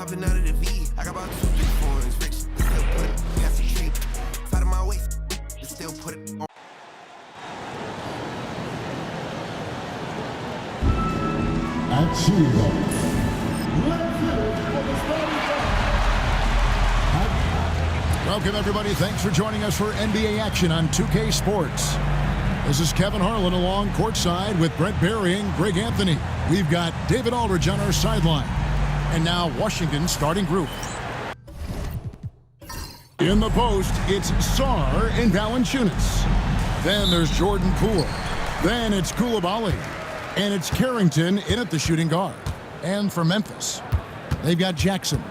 Hopping out of the V, I got about 2, 3 phones. Rich, still put it past the tree. Side of my waist, still put it on. Welcome, everybody. Thanks for joining us for NBA action on 2K Sports. This is Kevin Harlan along courtside with Brent Barry and Greg Anthony. We've got David Aldridge on our sideline. And now Washington's starting group. In the post, it's Sarr and Valanciunas. Then there's Jordan Poole. Then it's Coulibaly. And it's Carrington in at the shooting guard. And for Memphis, they've got Jackson.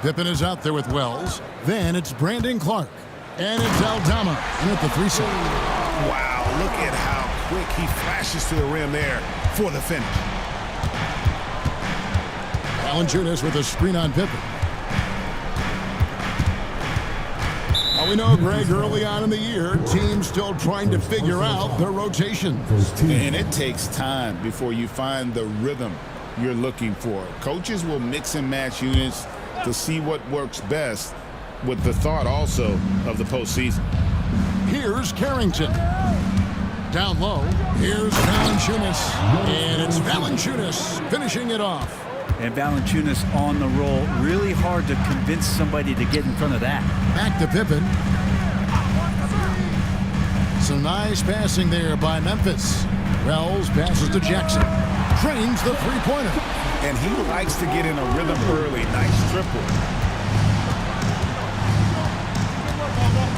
Pippen is out there with Wells. Then it's Brandon Clark. And it's Aldama in at the 3-set. Wow, look at how quick he flashes to the rim there for the finish. Valanciunas with a screen on Pippen. Now we know, Greg, early on in the year, teams still trying to figure out their rotation. And it takes time before you find the rhythm you're looking for. Coaches will mix and match units to see what works best, with the thought also of the postseason. Here's Carrington. Down low, here's Valanciunas. And it's Valanciunas finishing it off. And Valanciunas on the roll. Really hard to convince somebody to get in front of that. Back to Pippen. Some nice passing there by Memphis. Wells passes to Jackson. Trains the three-pointer. And he likes to get in a rhythm early. Nice triple.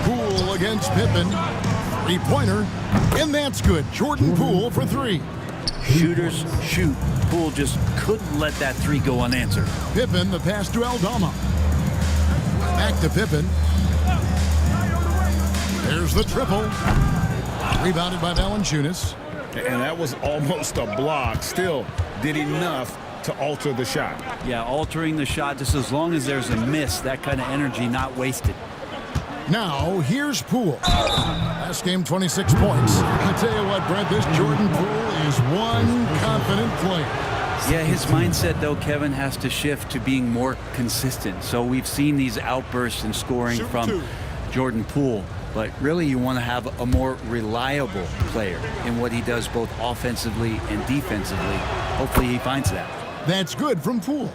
Poole against Pippen. Three-pointer. And that's good. Jordan Poole for 3. Shooters shoot. Poole just couldn't let that 3 go unanswered. Pippen, the pass to Aldama. Back to Pippen. There's the triple. Rebounded by Valanciunas. And that was almost a block. Still did enough to alter the shot. Yeah, altering the shot just as long as there's a miss. That kind of energy not wasted. Now, here's Poole. Last game, 26 points. I'll tell you what, Brent, this Jordan Poole is one confident player. Yeah, his mindset, though, Kevin, has to shift to being more consistent. So we've seen these outbursts in scoring from Jordan Poole. But really, you want to have a more reliable player in what he does both offensively and defensively. Hopefully, he finds that. That's good from Poole.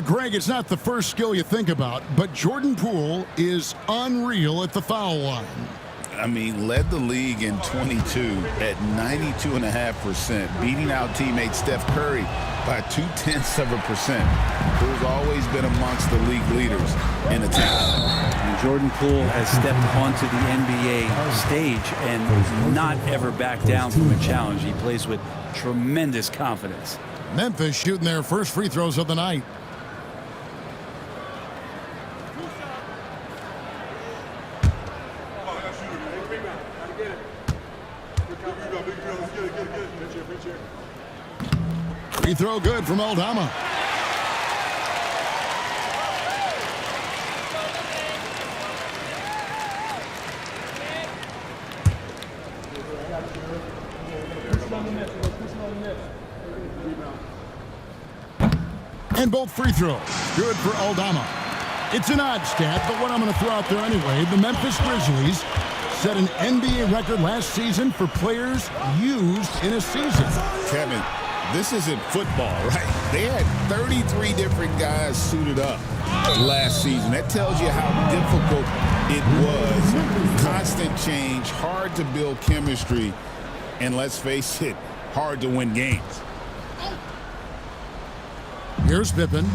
Greg, it's not the first skill you think about, but Jordan Poole is unreal at the foul line. I mean, led the league in 22 at 92.5%, beating out teammate Steph Curry by 0.2%. Poole's always been amongst the league leaders in attack. And Jordan Poole has stepped onto the NBA stage and not ever backed down from a challenge. He plays with tremendous confidence. Memphis shooting their first free throws of the night. Free throw good from Aldama. And both free throws. Good for Aldama. It's an odd stat, but what I'm going to throw out there anyway, the Memphis Grizzlies set an NBA record last season for players used in a season. Kevin, this isn't football, right? They had 33 different guys suited up last season. That tells you how difficult it was. Constant change, hard to build chemistry, and let's face it, hard to win games. Here's Pippen.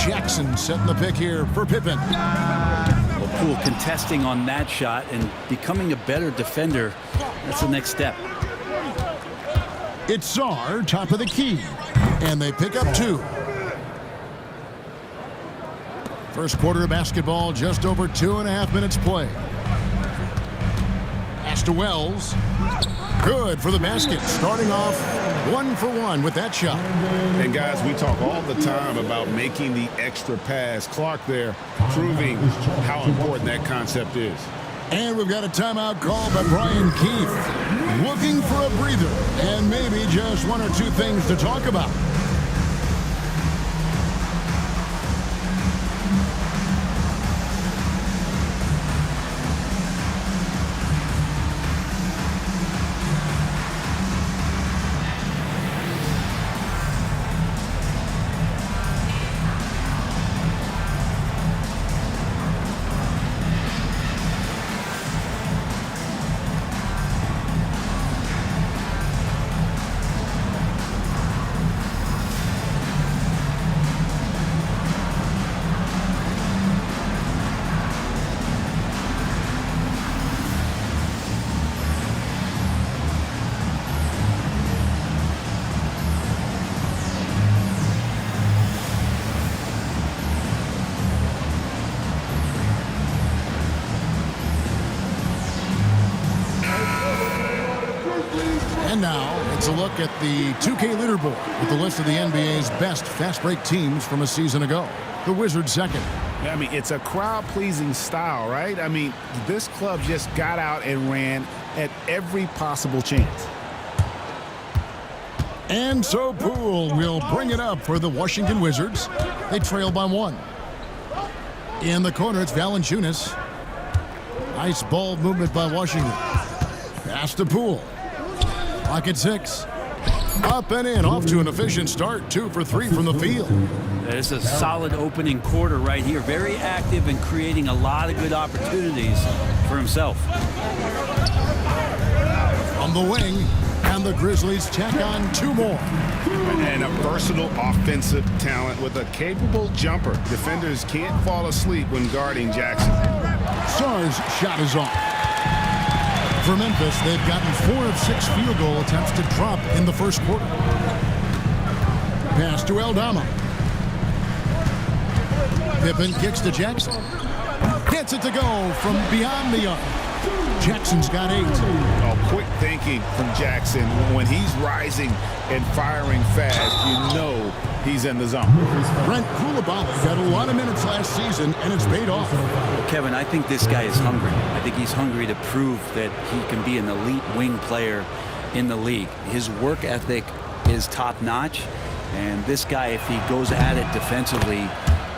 Jackson setting the pick here for Pippen. Well, Poole contesting on that shot and becoming a better defender. That's the next step. It's Sarr, top of the key. And they pick up 2. First quarter of basketball, just over 2.5 minutes play. Pass to Wells. Good for the basket. Starting off 1 for 1 with that shot. And guys, we talk all the time about making the extra pass. Clark there proving how important that concept is. And we've got a timeout called by Brian Keefe. Looking for a breather and maybe just 1 or 2 things to talk about. And now it's a look at the 2K leaderboard with the list of the NBA's best fast break teams from a season ago. The Wizards second. I mean, it's a crowd-pleasing style, right? I mean, this club just got out and ran at every possible chance. And so Poole will bring it up for the Washington Wizards. They trail by 1. In the corner, it's Valanciunas. Nice ball movement by Washington. Pass to Poole. Pocket 6. Up and in, off to an efficient start. 2 for 3 from the field. It's a solid opening quarter right here. Very active and creating a lot of good opportunities for himself. On the wing, and the Grizzlies check on 2 more. And a versatile offensive talent with a capable jumper. Defenders can't fall asleep when guarding Jackson. Sarr's shot is off. For Memphis, they've gotten 4 of 6 field goal attempts to drop in the first quarter. Pass to Aldama. Pippen kicks to Jackson. Gets it to go from beyond the arc. Jackson's got 8. Oh, quick thinking from Jackson. When he's rising and firing fast, you know he's in the zone. Brent Koulibaly got a lot of minutes last season, and it's paid off. Kevin, I think this guy is hungry. I think he's hungry to prove that he can be an elite wing player in the league. His work ethic is top-notch, and this guy, if he goes at it defensively,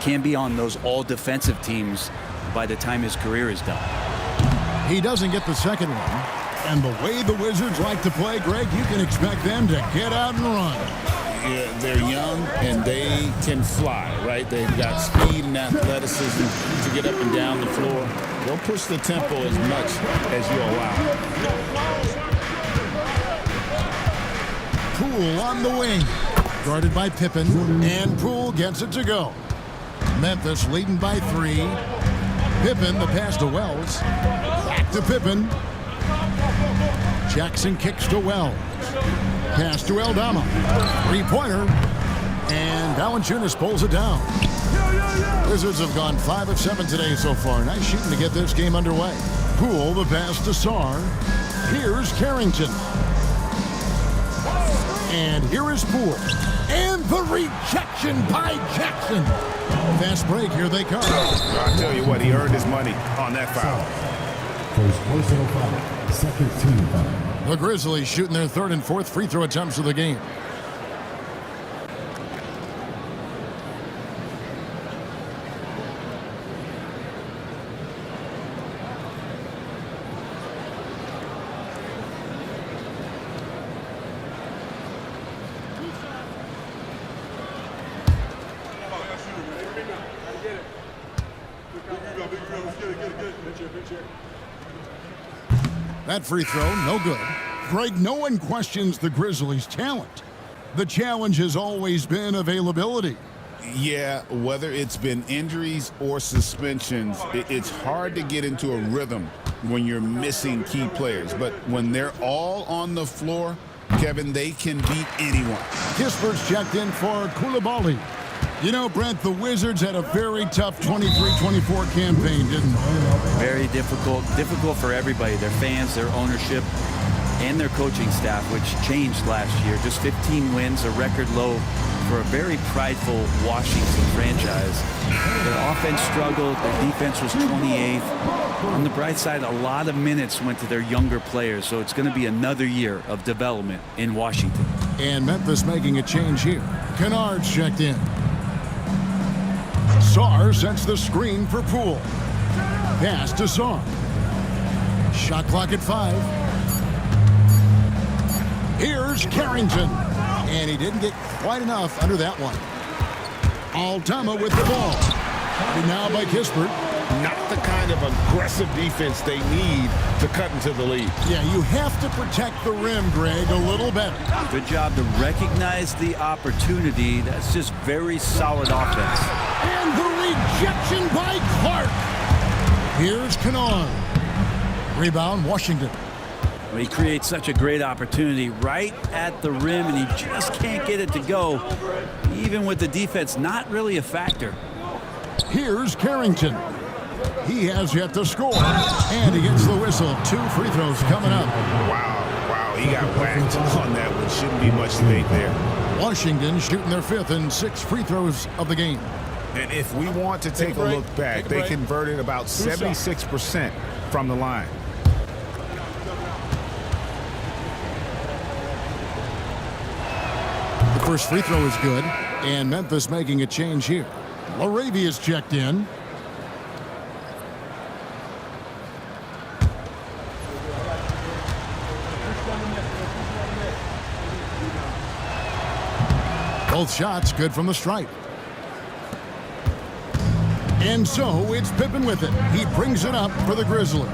can be on those all-defensive teams by the time his career is done. He doesn't get the second one. And the way the Wizards like to play, Greg, you can expect them to get out and run. Yeah, they're young and they can fly, right? They've got speed and athleticism to get up and down the floor. They'll push the tempo as much as you allow. Poole on the wing. Guarded by Pippen. And Poole gets it to go. Memphis leading by 3. Pippen, the pass to Wells. Back to Pippen. Jackson kicks to Wells. Pass to Aldama. 3-pointer. And Valanciunas pulls it down. Wizards have gone 5 of 7 today so far. Nice shooting to get this game underway. Poole, the pass to Sarr. Here's Carrington. And here is Poole. And the rejection by Jackson. Fast break, here they come. I tell you what, he earned his money on that foul. First personal foul, second team foul. The Grizzlies shooting their 3rd and 4th free throw attempts of the game. That free throw, no good. Greg, no one questions the Grizzlies' talent. The challenge has always been availability. Yeah, whether it's been injuries or suspensions, it's hard to get into a rhythm when you're missing key players. But when they're all on the floor, Kevin, they can beat anyone. Kispert's checked in for Koulibaly. You know, Brent, the Wizards had a very tough 23-24 campaign, didn't they? Very difficult for everybody, their fans, their ownership, and their coaching staff, which changed last year. Just 15 wins, a record low for a very prideful Washington franchise. Their offense struggled, their defense was 28th. On the bright side, a lot of minutes went to their younger players, so it's going to be another year of development in Washington. And Memphis making a change here. Kennard's checked in. Sarr sets the screen for Poole. Pass to Sarr. Shot clock at 5. Here's Carrington. And he didn't get quite enough under that one. Aldama with the ball. And now by Kispert. Not the kind of aggressive defense they need to cut into the lead. Yeah, you have to protect the rim, Greg, a little better. Good job to recognize the opportunity. That's just very solid offense. And the rejection by Clark. Here's Kennard. Rebound, Washington. Well, he creates such a great opportunity right at the rim, and he just can't get it to go. Even with the defense not really a factor. Here's Carrington. He has yet to score. And he gets the whistle. 2 free throws coming up. Wow. he got whacked on that one. Shouldn't be much debate there. Washington shooting their 5th and 6th free throws of the game. And if we want to take a look back, they converted about 76% from the line. The first free throw is good, and Memphis making a change here. LaRavia's checked in. Both shots good from the stripe. And so it's Pippen with it. He brings it up for the Grizzlies.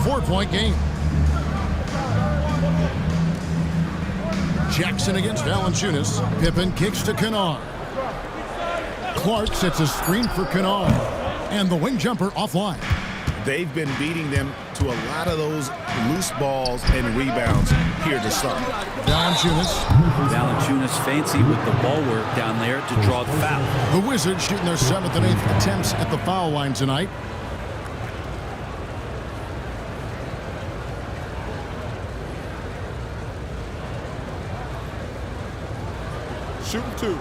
4-point game. Jackson against Valanciunas. Pippen kicks to Kennard. Clark sets a screen for Kennard. And the wing jumper offline. They've been beating them to a lot of those loose balls and rebounds here to start. Valanciunas fancy with the ball work down there to draw the foul. The Wizards shooting their 7th and 8th attempts at the foul line tonight. Shooting 2.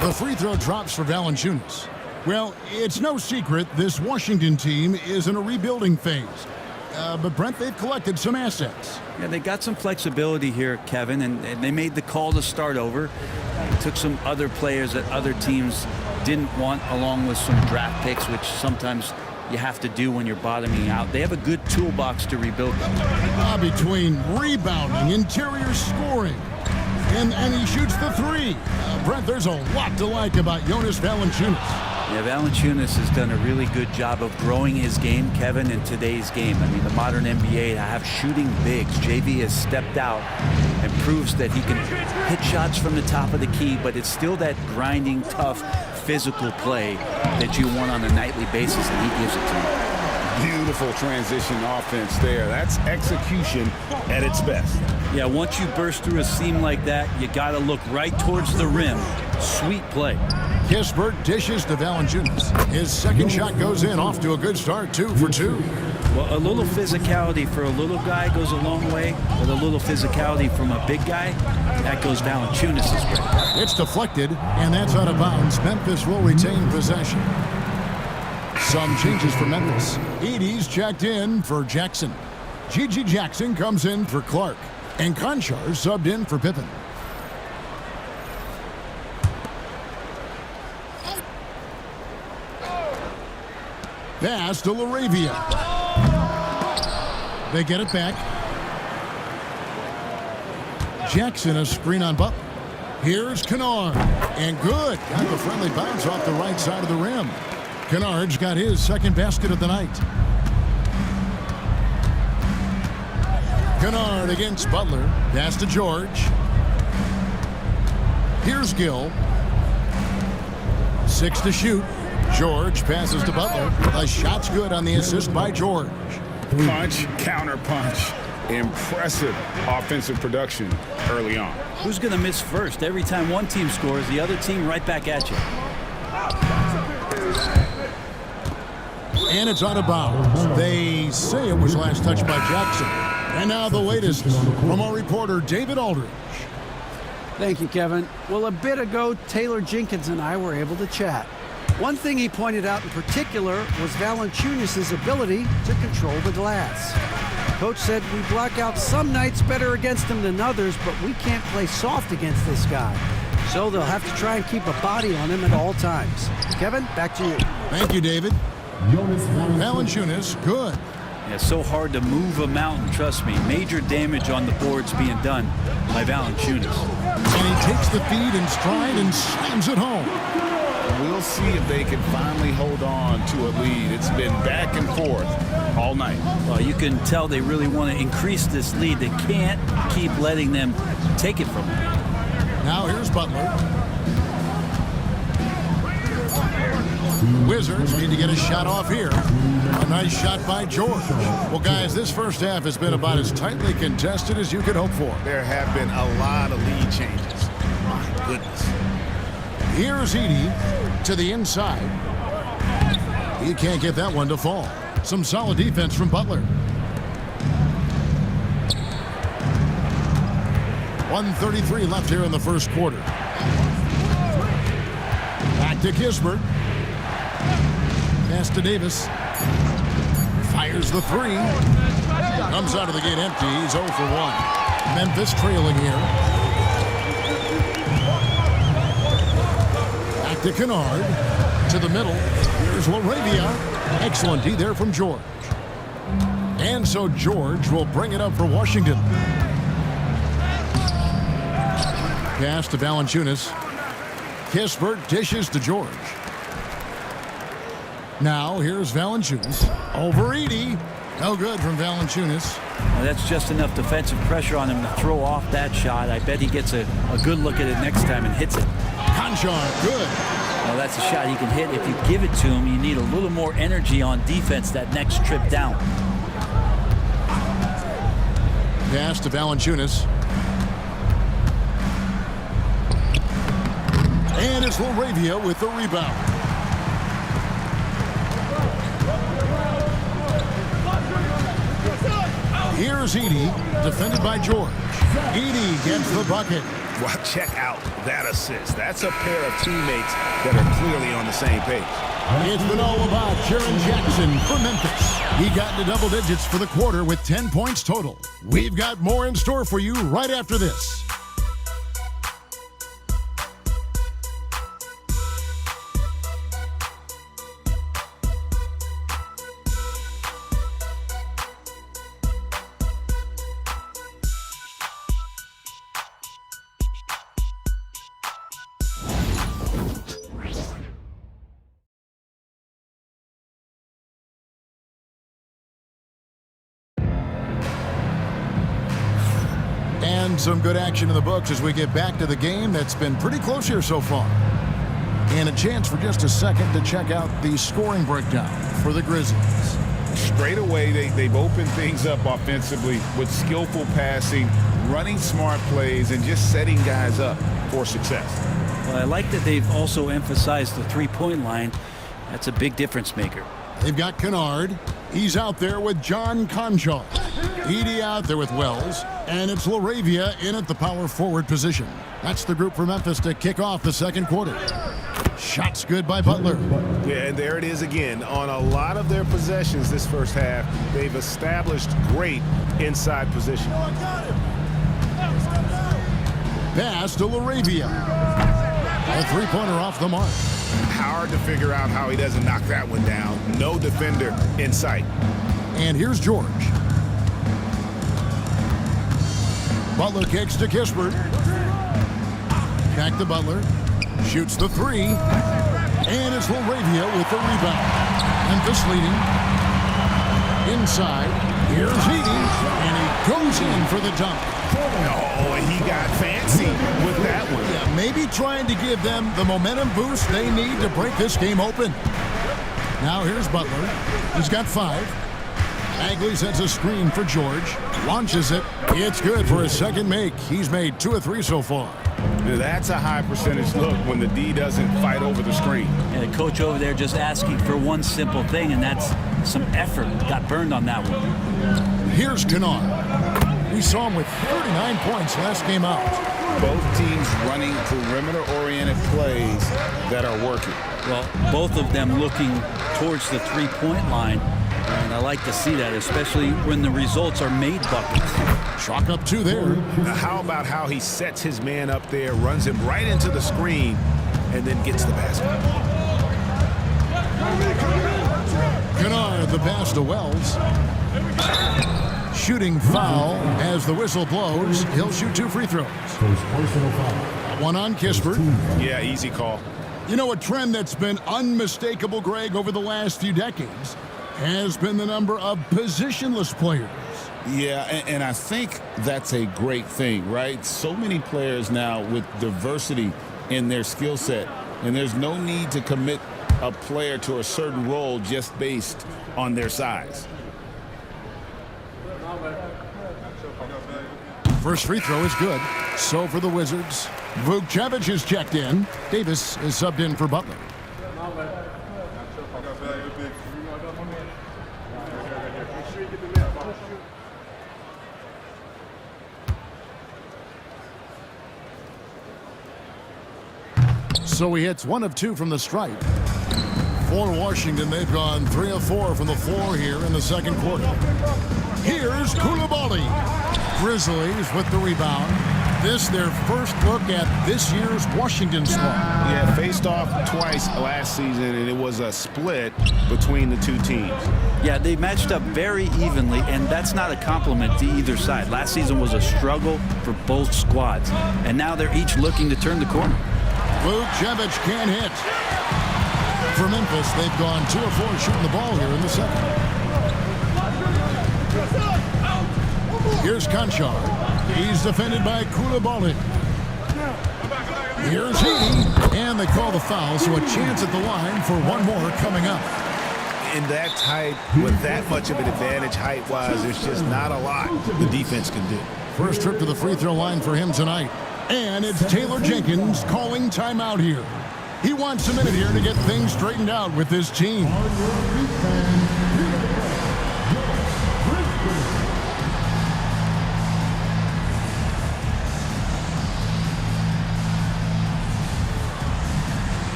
The free throw drops for Valanciunas. Well, it's no secret this Washington team is in a rebuilding phase. But, Brent, they've collected some assets. Yeah, they got some flexibility here, Kevin, and they made the call to start over. Took some other players that other teams didn't want, along with some draft picks, which sometimes you have to do when you're bottoming out. They have a good toolbox to rebuild them. Between rebounding, interior scoring, and he shoots the 3. Brent, there's a lot to like about Jonas Valanciunas. Yeah, Valanciunas has done a really good job of growing his game, Kevin, in today's game. I mean, the modern NBA to have shooting bigs. JV has stepped out and proves that he can hit shots from the top of the key, but it's still that grinding, tough, physical play that you want on a nightly basis, and he gives it to you. Beautiful transition offense there. That's execution at its best. Yeah, once you burst through a seam like that, you got to look right towards the rim. Sweet play. Kispert dishes to Valanciunas. His second shot goes in, off to a good start, 2 for 2. Well, a little physicality for a little guy goes a long way, but a little physicality from a big guy, that goes Valanciunas' way. It's deflected, and that's out of bounds. Memphis will retain possession. Some changes for Memphis. Edey's checked in for Jackson. Gigi Jackson comes in for Clark. And Conchar subbed in for Pippen. Pass to LaRavia. They get it back. Jackson a screen on Butler. Here's Kennard. And good. Got the friendly bounce off the right side of the rim. Kennard's got his second basket of the night. Kennard against Butler. Pass to George. Here's Gill. 6 to shoot. George passes to Butler. The shot's good on the assist by George. Punch, counter punch. Impressive offensive production early on. Who's going to miss first? Every time one team scores, the other team right back at you. And it's out of bounds. They say it was last touched by Jackson. And now the latest from our reporter, David Aldridge. Thank you, Kevin. Well, a bit ago, Taylor Jenkins and I were able to chat. One thing he pointed out in particular was Valanciunas' ability to control the glass. Coach said we block out some nights better against him than others, but we can't play soft against this guy. So they'll have to try and keep a body on him at all times. Kevin, back to you. Thank you, David. Valanciunas, good. Yeah, so hard to move a mountain, trust me. Major damage on the boards being done by Valanciunas. And he takes the feed in stride and slams it home. We'll see if they can finally hold on to a lead. It's been back and forth all night. Well, you can tell they really want to increase this lead. They can't keep letting them take it from them. Now here's Butler. Wizards need to get a shot off here. A nice shot by George. Well, guys, this first half has been about as tightly contested as you could hope for. There have been a lot of lead changes. My goodness. Here's Edey. to the inside. He can't get that one to fall. Some solid defense from Butler. 1:33 left here in the first quarter. Back to Kispert. Pass to Davis. Fires the three. Comes out of the gate empty. He's 0 for 1. Memphis trailing here. Back to Kennard. To the middle. Here's LaRavia. Excellent D there from George. And so George will bring it up for Washington. Pass to Valanciunas. Kispert dishes to George. Now here's Valanciunas. Over Edey. No good from Valanciunas. Well, that's just enough defensive pressure on him to throw off that shot. I bet he gets a good look at it next time and hits it. Conchar, good. Well, that's a shot he can hit. If you give it to him, you need a little more energy on defense that next trip down. Pass to Valanciunas. And it's LaRavia with the rebound. Here's Edey, defended by George. Edey gets the bucket. Well, check out that assist. That's a pair of teammates that are clearly on the same page. It's been all about Jaren Jackson for Memphis. He got into double digits for the quarter with 10 points total. We've got more in store for you right after this. And some good action in the books as we get back to the game that's been pretty close here so far. And a chance for just a second to check out the scoring breakdown for the Grizzlies. Straight away, they've opened things up offensively with skillful passing, running smart plays, and just setting guys up for success. Well, I like that they've also emphasized the three-point line. That's a big difference maker. They've got Kennard. He's out there with John Conchar. Edey out there with Wells. And it's LaRavia in at the power forward position. That's the group for Memphis to kick off the second quarter. Shots good by Butler. Yeah, and there it is again. On a lot of their possessions this first half, they've established great inside position. Pass to LaRavia. A three-pointer off the mark. Hard to figure out how he doesn't knock that one down. No defender in sight. And here's George. Butler kicks to Kispert. Back to Butler. Shoots the three. And it's LaRavia with the rebound. Memphis leading. Inside. Here's Edey. And he goes in for the dunk. Oh, he got fancy with that one. Yeah, maybe trying to give them the momentum boost they need to break this game open. Now here's Butler. He's got 5. Bagley sets a screen for George. Launches it. It's good for his second make. He's made 2 of 3 so far. That's a high percentage look when the D doesn't fight over the screen. And the coach over there just asking for one simple thing, and that's some effort. Got burned on that one. Here's Kennard. We saw him with 39 points last game out. Both teams running perimeter-oriented plays that are working. Well, both of them looking towards the three-point line. And I like to see that, especially when the results are made buckets. Chalk up 2 there. Now, how about how he sets his man up there, runs him right into the screen, and then gets the basket. Kennard, the pass to Wells. Shooting foul as the whistle blows. He'll shoot 2 free throws. One on Kispert. Yeah, easy call. You know, a trend that's been unmistakable, Greg, over the last few decades has been the number of positionless players. Yeah, and I think that's a great thing, right? So many players now with diversity in their skill set, and there's no need to commit a player to a certain role just based on their size. First free throw is good. So for the Wizards, Vukcevic is checked in. Davis is subbed in for Butler. So he hits 1 of 2 from the stripe. For Washington, they've gone 3 of 4 from the floor here in the second quarter. Here's Koulibaly. Grizzlies with the rebound. This their first look at this year's Washington squad. Yeah, faced off twice last season, and it was a split between the two teams. Yeah, they matched up very evenly, and that's not a compliment to either side. Last season was a struggle for both squads, and now they're each looking to turn the corner. Vucevic can't hit. For Memphis, they've gone 2 of 4 shooting the ball here in the second. Here's Conchar. He's defended by Koulibaly. Here's Heaney, and they call the foul, so a chance at the line for one more coming up. In that tight, with that much of an advantage height-wise, there's just not a lot the defense can do. First trip to the free throw line for him tonight. And it's Taylor Jenkins calling timeout here. He wants a minute here to get things straightened out with his team.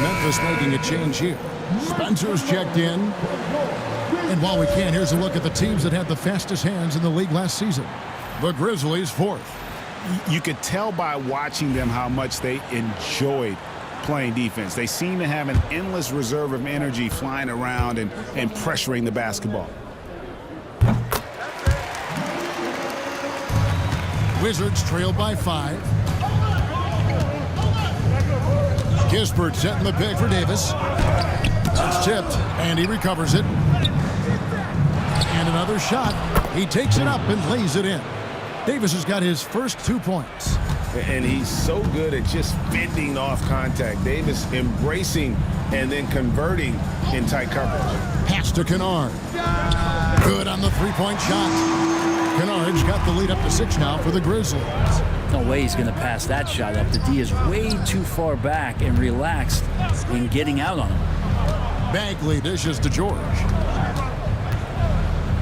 Memphis making a change here. Spencer's checked in. And while we can, here's a look at the teams that had the fastest hands in the league last season. The Grizzlies 4th. You could tell by watching them how much they enjoyed playing defense. They seem to have an endless reserve of energy flying around and pressuring the basketball. Wizards trailed by 5. Kispert setting the pick for Davis. It's tipped, and he recovers it. And another shot. He takes it up and lays it in. Davis has got his first 2 points. And he's so good at just fending off contact. Davis embracing and then converting in tight coverage. Pass to Kennard. Good on the 3-point shot. Kennard's got the lead up to 6 now for the Grizzlies. No way he's going to pass that shot up. The D is way too far back and relaxed in getting out on him. Bagley dishes to George.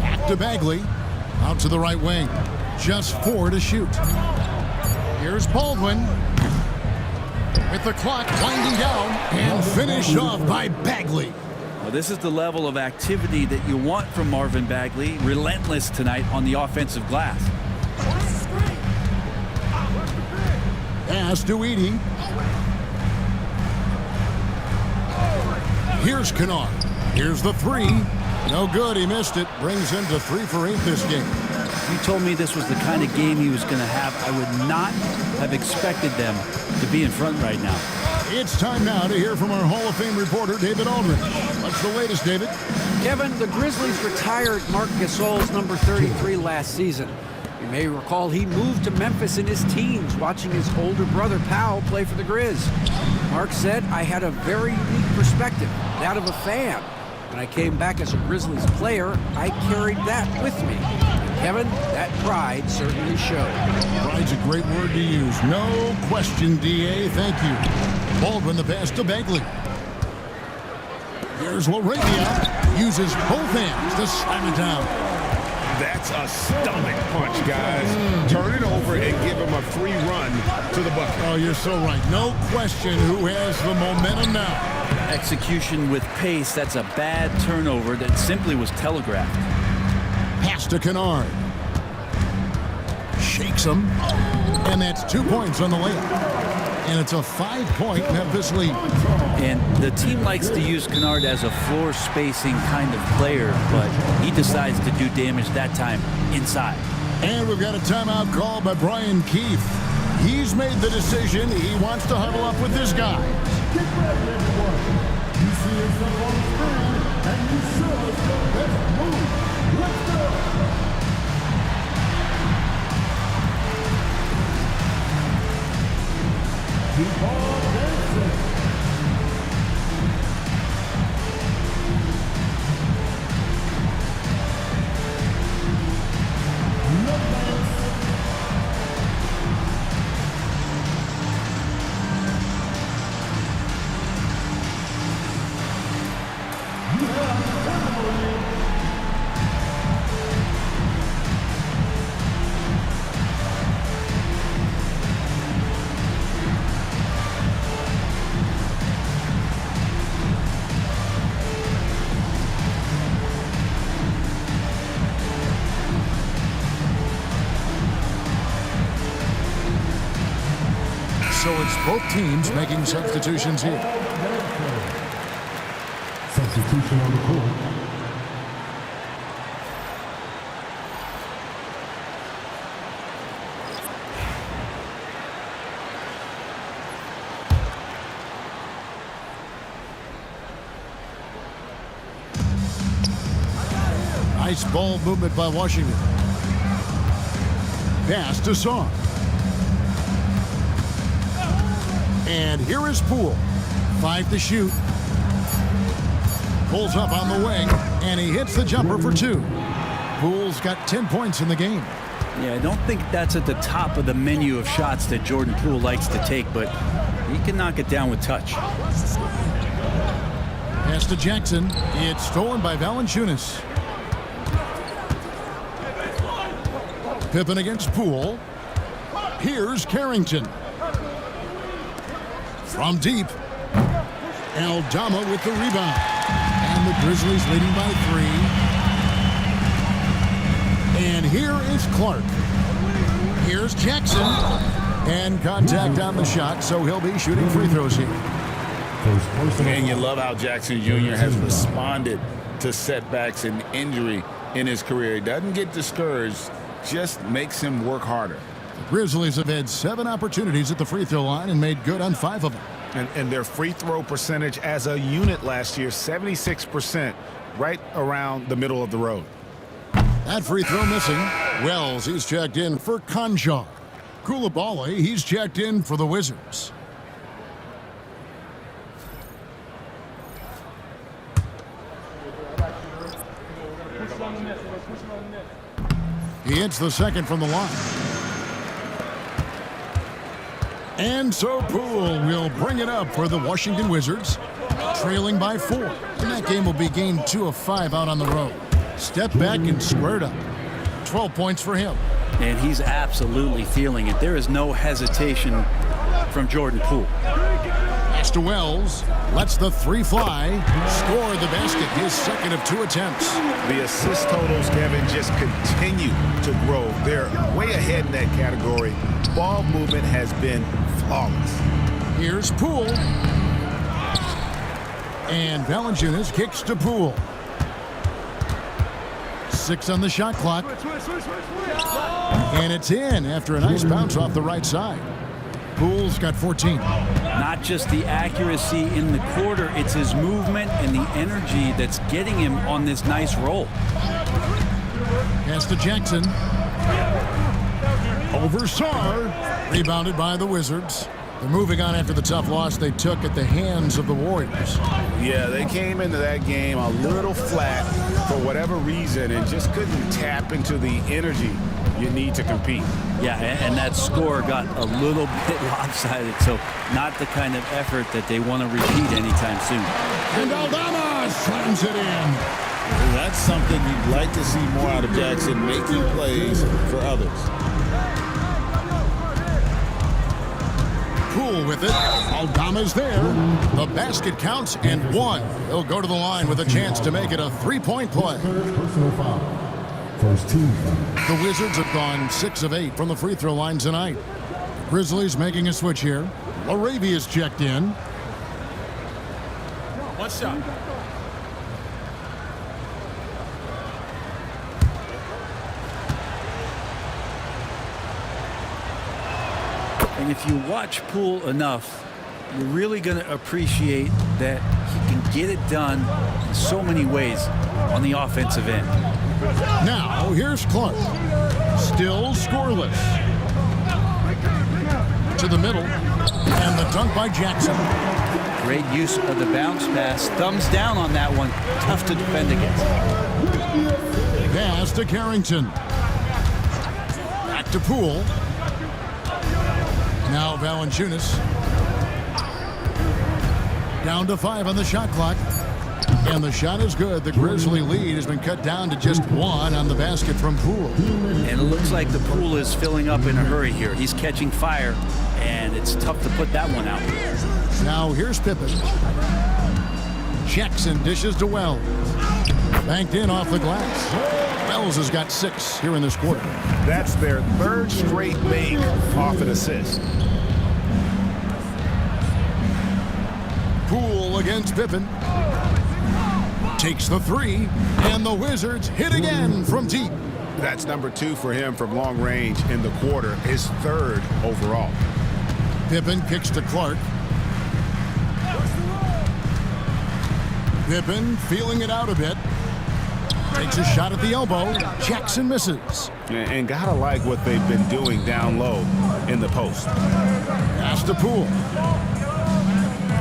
Back to Bagley. Out to the right wing. Just 4 to shoot. Here's Baldwin. With the clock winding down and finished off by Bagley. Well, this is the level of activity that you want from Marvin Bagley. Relentless tonight on the offensive glass. Pass to Edey. Here's Kennard. Here's the 3. No good. He missed it. Brings him to 3 for 8 this game. You told me this was the kind of game he was going to have. I would not have expected them to be in front right now. It's time now to hear from our Hall of Fame reporter, David Aldridge. What's the latest, David? Kevin, the Grizzlies retired Marc Gasol's number 33 last season. You may recall he moved to Memphis in his teens, watching his older brother, Powell, play for the Grizz. Mark said, I had a very unique perspective, that of a fan. When I came back as a Grizzlies player, I carried that with me. And Kevin, that pride certainly showed. Pride's a great word to use. No question, D.A. Thank you. Baldwin the pass to Bagley. Here's Laravia. Uses both hands to slam it down. That's a stomach punch, guys. Turn it over and give him a free run to the bucket. Oh, you're so right. No question who has the momentum now. Execution with pace. That's a bad turnover that simply was telegraphed. Pass to Kennard. Shakes him. And that's 2 points on the layup. And it's a 5-point Memphis lead. And the team likes to use Kennard as a floor spacing kind of player, but he decides to do damage that time inside. And we've got a timeout called by Brian Keefe. He's made the decision. He wants to huddle up with his guys. Get ready, everyone. You see yourself on the screen, and you show us the best move. Let's go. Keep on dancing. No dance. You have ceremony. So it's both teams making substitutions here. Substitution on the court. Nice ball movement by Washington. Pass to Song. And here is Poole. 5 to shoot. Pulls up on the wing, and he hits the jumper for 2. Poole's got 10 points in the game. Yeah, I don't think that's at the top of the menu of shots that Jordan Poole likes to take, but he can knock it down with touch. Pass to Jackson. It's stolen by Valanciunas. Pippen against Poole. Here's Carrington. From deep. Aldama with the rebound. And the Grizzlies leading by 3. And here is Clark. Here's Jackson. And contact on the shot, so he'll be shooting free throws here. And you love how Jackson Jr. has responded to setbacks and injury in his career. He doesn't get discouraged, just makes him work harder. The Grizzlies have had 7 opportunities at the free throw line and made good on 5 of them. And their free throw percentage as a unit last year, 76%, right around the middle of the road. That free throw missing. Wells, he's checked in for Conjar. Coulibaly, he's checked in for the Wizards. He hits the second from the line. And so Poole will bring it up for the Washington Wizards, trailing by 4. And that game will be game 2 of 5 out on the road. Step back and squared up. 12 points for him. And he's absolutely feeling it. There is no hesitation from Jordan Poole. Pass to Wells. Lets the 3 fly. Score the basket. His second of 2 attempts. The assist totals, Kevin, just continue to grow. They're way ahead in that category. Ball movement has been flawless. Here's Poole. And Valanciunas kicks to Poole. 6 on the shot clock. And it's in after a nice bounce off the right side. Poole's got 14. Not just the accuracy in the quarter, it's his movement and the energy that's getting him on this nice roll. Pass to Jackson. Over Sarr. Rebounded by the Wizards. They're moving on after the tough loss they took at the hands of the Warriors. Yeah, they came into that game a little flat for whatever reason and just couldn't tap into the energy you need to compete. Yeah, and that score got a little bit lopsided, so not the kind of effort that they want to repeat anytime soon. And Aldama slams it in. That's something you'd like to see more out of Jackson, making plays for others. Poole with it. Aldama's there. The basket counts and 1. He'll go to the line with a chance to make it a 3-point play. Personal foul. First team foul. The Wizards have gone 6 of 8 from the free throw line tonight. The Grizzlies making a switch here. Laravia's checked in. One shot. And if you watch Poole enough, you're really going to appreciate that he can get it done in so many ways on the offensive end. Now, here's Clark. Still scoreless. To the middle. And the dunk by Jackson. Great use of the bounce pass. Thumbs down on that one. Tough to defend against. Pass to Carrington. Back to Poole. Now Valanciunas. Down to 5 on the shot clock. And the shot is good. The Grizzly lead has been cut down to just 1 on the basket from Poole. And it looks like the Poole is filling up in a hurry here. He's catching fire, and it's tough to put that one out. Now here's Pippen. Jackson dishes to Wells. Banked in off the glass. Wells has got 6 here in this quarter. That's their 3rd straight make off an assist. Poole against Pippen. Takes the 3, and the Wizards hit again from deep. That's number 2 for him from long range in the quarter, his 3rd overall. Pippen kicks to Clark. Pippen feeling it out a bit. Takes a shot at the elbow. Jackson misses. And gotta like what they've been doing down low in the post. Pass to Poole.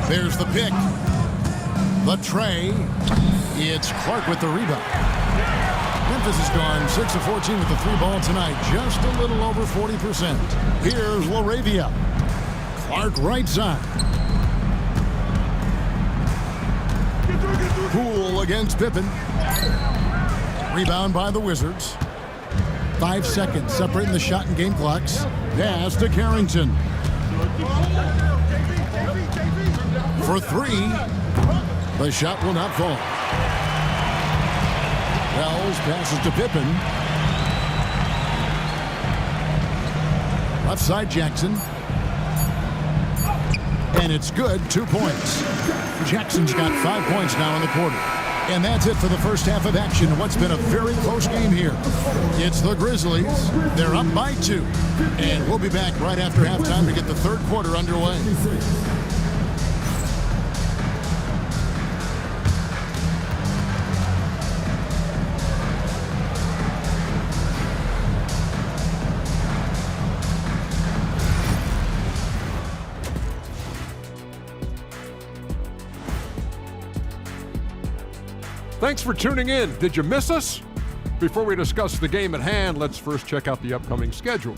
There's the pick. The tray. It's Clark with the rebound. Memphis has gone 6 of 14 with the 3 ball tonight. Just a little over 40%. Here's LaRavia. Clark right side. Poole against Pippen. Rebound by the Wizards. 5 seconds separating the shot and game clocks. Pass to Carrington. For 3. The shot will not fall. Wells passes to Pippen. Left side Jackson. And it's good. 2 points. Jackson's got 5 points now in the quarter. And that's it for the first half of action. What's been a very close game here. It's the Grizzlies. They're up by 2. And we'll be back right after halftime to get the 3rd quarter underway. Thanks for tuning in. Did you miss us? Before we discuss the game at hand, let's first check out the upcoming schedule.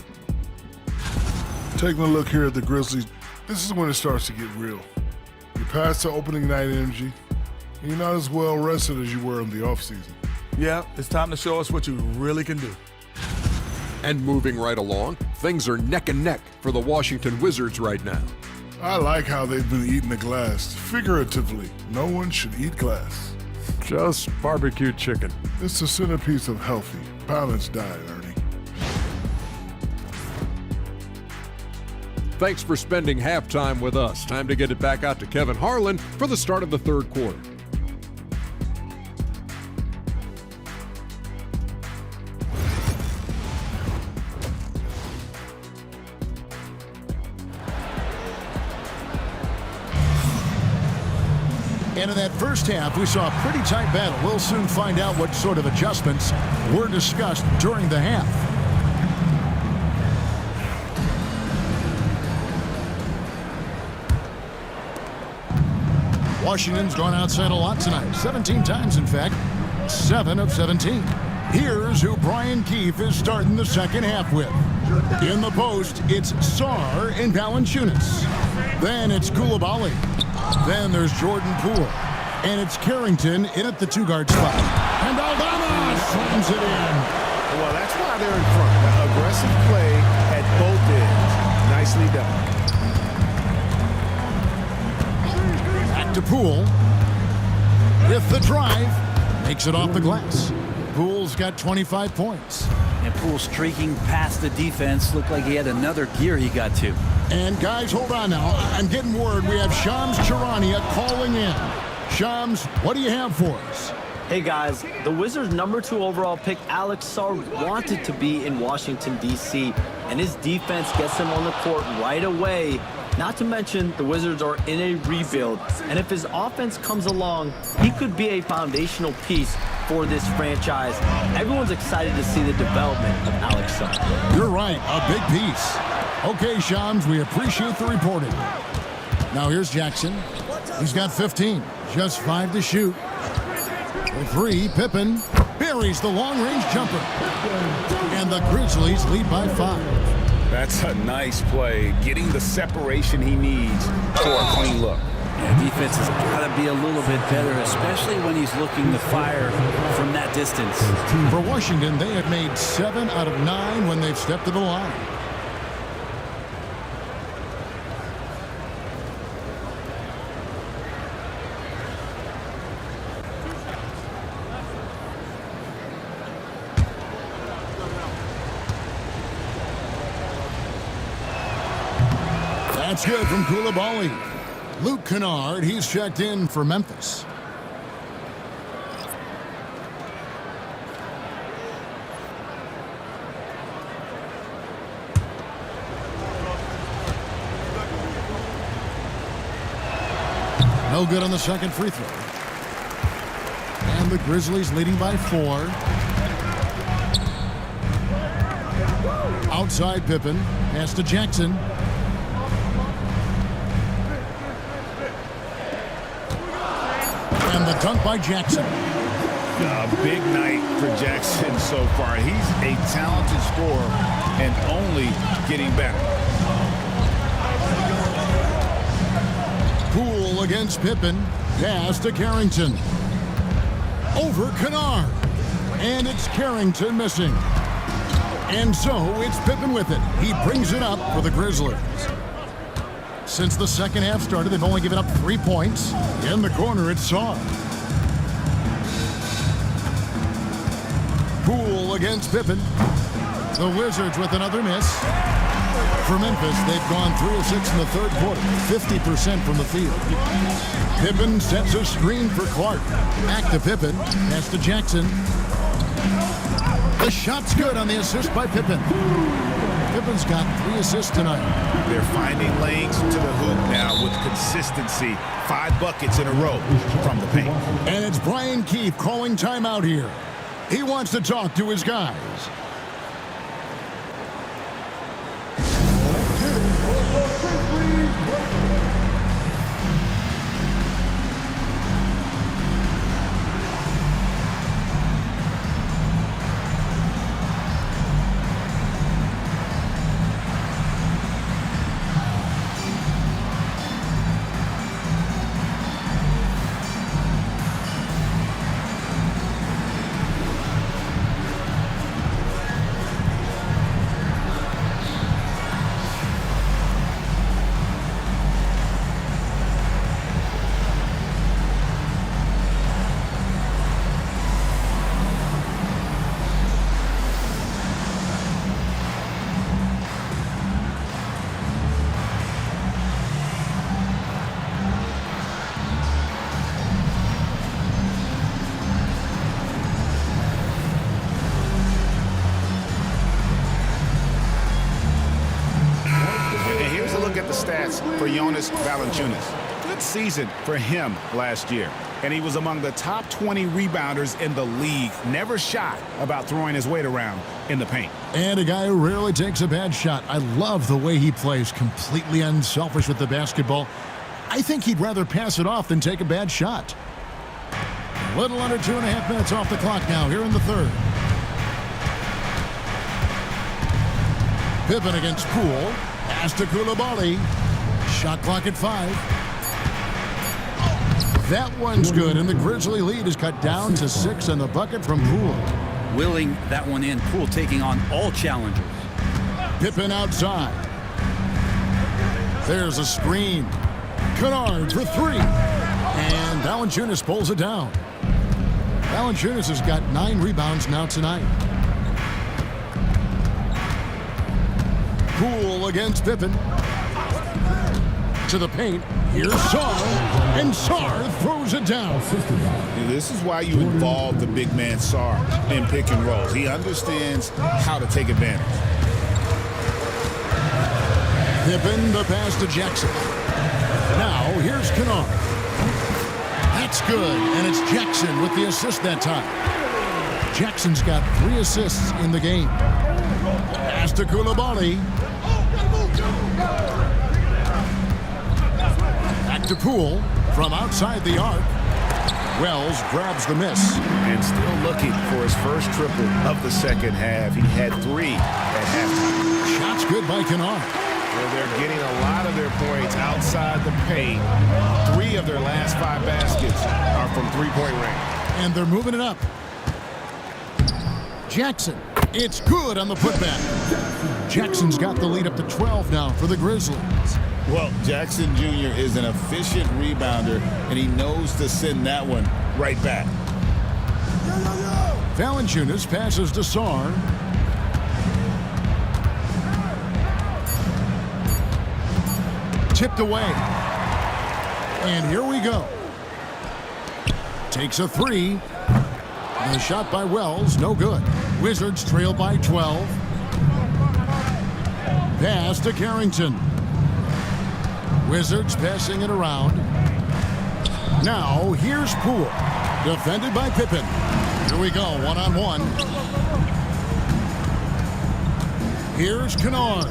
Taking a look here at the Grizzlies, this is when it starts to get real. You're past the opening night energy, and you're not as well rested as you were in the offseason. Yeah, it's time to show us what you really can do. And moving right along, things are neck and neck for the Washington Wizards right now. I like how they've been eating the glass. Figuratively, no one should eat glass. Just barbecued chicken. It's the centerpiece of healthy, balanced diet, Ernie. Thanks for spending halftime with us. Time to get it back out to Kevin Harlan for the start of the 3rd quarter. And in that first half, we saw a pretty tight battle. We'll soon find out what sort of adjustments were discussed during the half. Washington's gone outside a lot tonight. 17 times, in fact. 7 of 17. Here's who Brian Keefe is starting the second half with. In the post, it's Sarr and Valanciunas. Then it's Coulibaly. Then there's Jordan Poole. And it's Carrington in at the 2-guard spot. And Aldama slams it in. Well, that's why they're in front. The aggressive play at both ends. Nicely done. Back to Poole. With the drive. Makes it off the glass. Poole's got 25 points. And Poole streaking past the defense. Looked like he had another gear he got to. And guys, hold on now. I'm getting word we have Shams Charania calling in. Shams, what do you have for us? Hey guys, the Wizards' #2 overall pick, Alex Sarr, wanted to be in Washington, D.C., and his defense gets him on the court right away. Not to mention, the Wizards are in a rebuild, and if his offense comes along, he could be a foundational piece for this franchise. Everyone's excited to see the development of Alex Suggs. You're right, a big piece. Okay, Shams, we appreciate the reporting. Now here's Jackson. He's got 15, just 5 to shoot. For 3, Pippen buries the long-range jumper. And the Grizzlies lead by 5. That's a nice play, getting the separation he needs for a clean look. Yeah, defense has got to be a little bit better, especially when he's looking to fire from that distance. For Washington, they have made 7 out of 9 when they've stepped to the line. That's good from Koulibaly. Luke Kennard, he's checked in for Memphis. No good on the second free throw. And the Grizzlies leading by 4. Outside Pippen, pass to Jackson. And the dunk by Jackson. A big night for Jackson so far. He's a talented scorer and only getting better. Poole against Pippen. Pass to Carrington. Over Kennard. And it's Carrington missing. And so it's Pippen with it. He brings it up for the Grizzlies. Since the second half started, they've only given up 3 points. In the corner, it's Saw. Poole against Pippen. The Wizards with another miss. For Memphis, they've gone 3 of 6 in the third quarter, 50% from the field. Pippen sets a screen for Clark. Back to Pippen. Pass to Jackson. The shot's good on the assist by Pippen. Pippen's got 3 assists tonight. They're finding lanes to the hoop now with consistency. 5 buckets in a row from the paint. And it's Brian Keefe calling timeout here. He wants to talk to his guys. For Jonas Valanciunas. Good season for him last year, and he was among the top 20 rebounders in the league. Never shy about throwing his weight around in the paint. And a guy who rarely takes a bad shot. I love the way he plays, completely unselfish with the basketball. I think he'd rather pass it off than take a bad shot. A little under 2.5 minutes off the clock now here in the third. Pippen against Poole. Pass to Koulibaly. Shot clock at 5. That one's good, and the Grizzly lead is cut down to 6 on the bucket from Poole. Willing that one in. Poole taking on all challengers. Pippen outside. There's a screen. Kennard for 3. And Valanciunas pulls it down. Valanciunas has got 9 rebounds now tonight. Poole against Pippen. To the paint. Here's Sarr. And Sarr throws it down. This is why you involve the big man Sarr in pick and rolls. He understands how to take advantage. Pippen, the pass to Jackson. Now, here's Kennard. That's good, and it's Jackson with the assist that time. Jackson's got 3 assists in the game. Pass to Koulibaly. Back to Poole from outside the arc. Wells grabs the miss. And still looking for his first triple of the second half. He had 3 at halftime. Shot's good by Kennard. Well, they're getting a lot of their points outside the paint. 3 of their last 5 baskets are from three-point range. And they're moving it up. Jackson. It's good on the putback. Jackson's got the lead up to 12 now for the Grizzlies. Well, Jackson Jr. is an efficient rebounder, and he knows to send that one right back. Valanciunas passes to Sarr. Tipped away. And here we go. Takes a 3. The shot by Wells, no good. Wizards trail by 12. Pass to Carrington. Wizards passing it around. Now, here's Poole. Defended by Pippen. Here we go, one-on-one. Here's Kennard.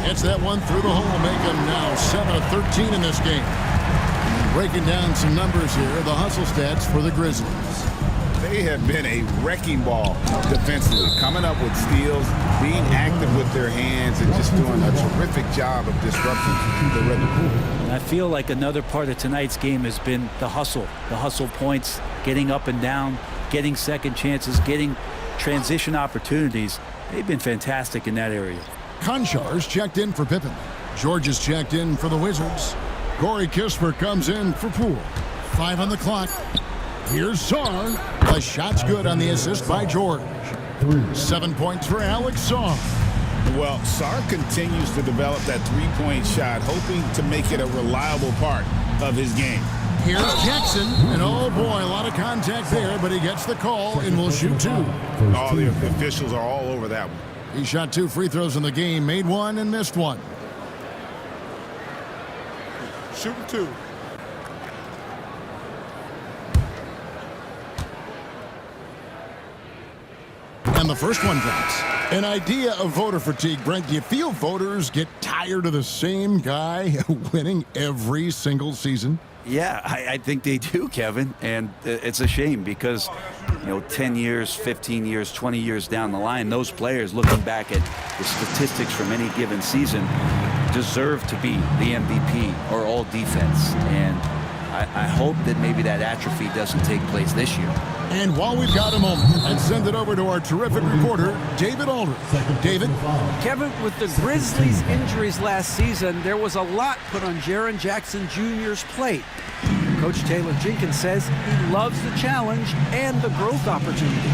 Hits that one through the hole, make him now 7 of 13 in this game. Breaking down some numbers here, the hustle stats for the Grizzlies. They have been a wrecking ball defensively, coming up with steals, being active with their hands, and just doing a terrific job of disrupting the rhythm. And I feel like another part of tonight's game has been the hustle points, getting up and down, getting second chances, getting transition opportunities. They've been fantastic in that area. Konchar's checked in for Pippen. George is checked in for the Wizards. Corey Kispert comes in for Poole. 5 on the clock. Here's Sarr. The shot's good on the assist by George. 7 points for Alex Sarr. Well, Sarr continues to develop that three-point shot, hoping to make it a reliable part of his game. Here's Jackson, and oh boy, a lot of contact there, but he gets the call and will shoot 2. Oh, the officials are all over that one. He shot 2 free throws in the game, made 1 and missed 1. Shooting 2. And the first one drops. An idea of voter fatigue, Brent. Do you feel voters get tired of the same guy winning every single season? Yeah, I think they do, Kevin. And it's a shame because, 10 years, 15 years, 20 years down the line, those players looking back at the statistics from any given season deserve to be the MVP or all defense. And I hope that maybe that atrophy doesn't take place this year. And while we've got a moment, let's send it over to our terrific reporter, David Aldridge. David? Kevin, with the Grizzlies' injuries last season, there was a lot put on Jaren Jackson Jr.'s plate. Coach Taylor Jenkins says he loves the challenge and the growth opportunity.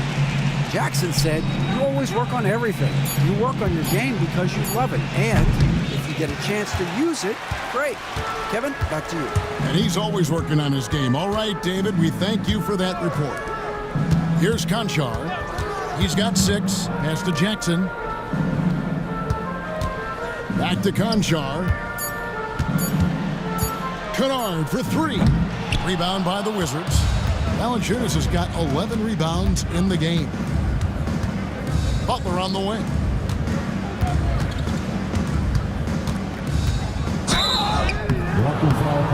Jackson said, you always work on everything. You work on your game because you love it. And if you get a chance to use it, great. Kevin, back to you. And he's always working on his game. All right, David, we thank you for that report. Here's Konchar. He's got 6. Pass to Jackson. Back to Konchar. Kennard for 3. Rebound by the Wizards. Valanciunas has got 11 rebounds in the game. Butler on the wing.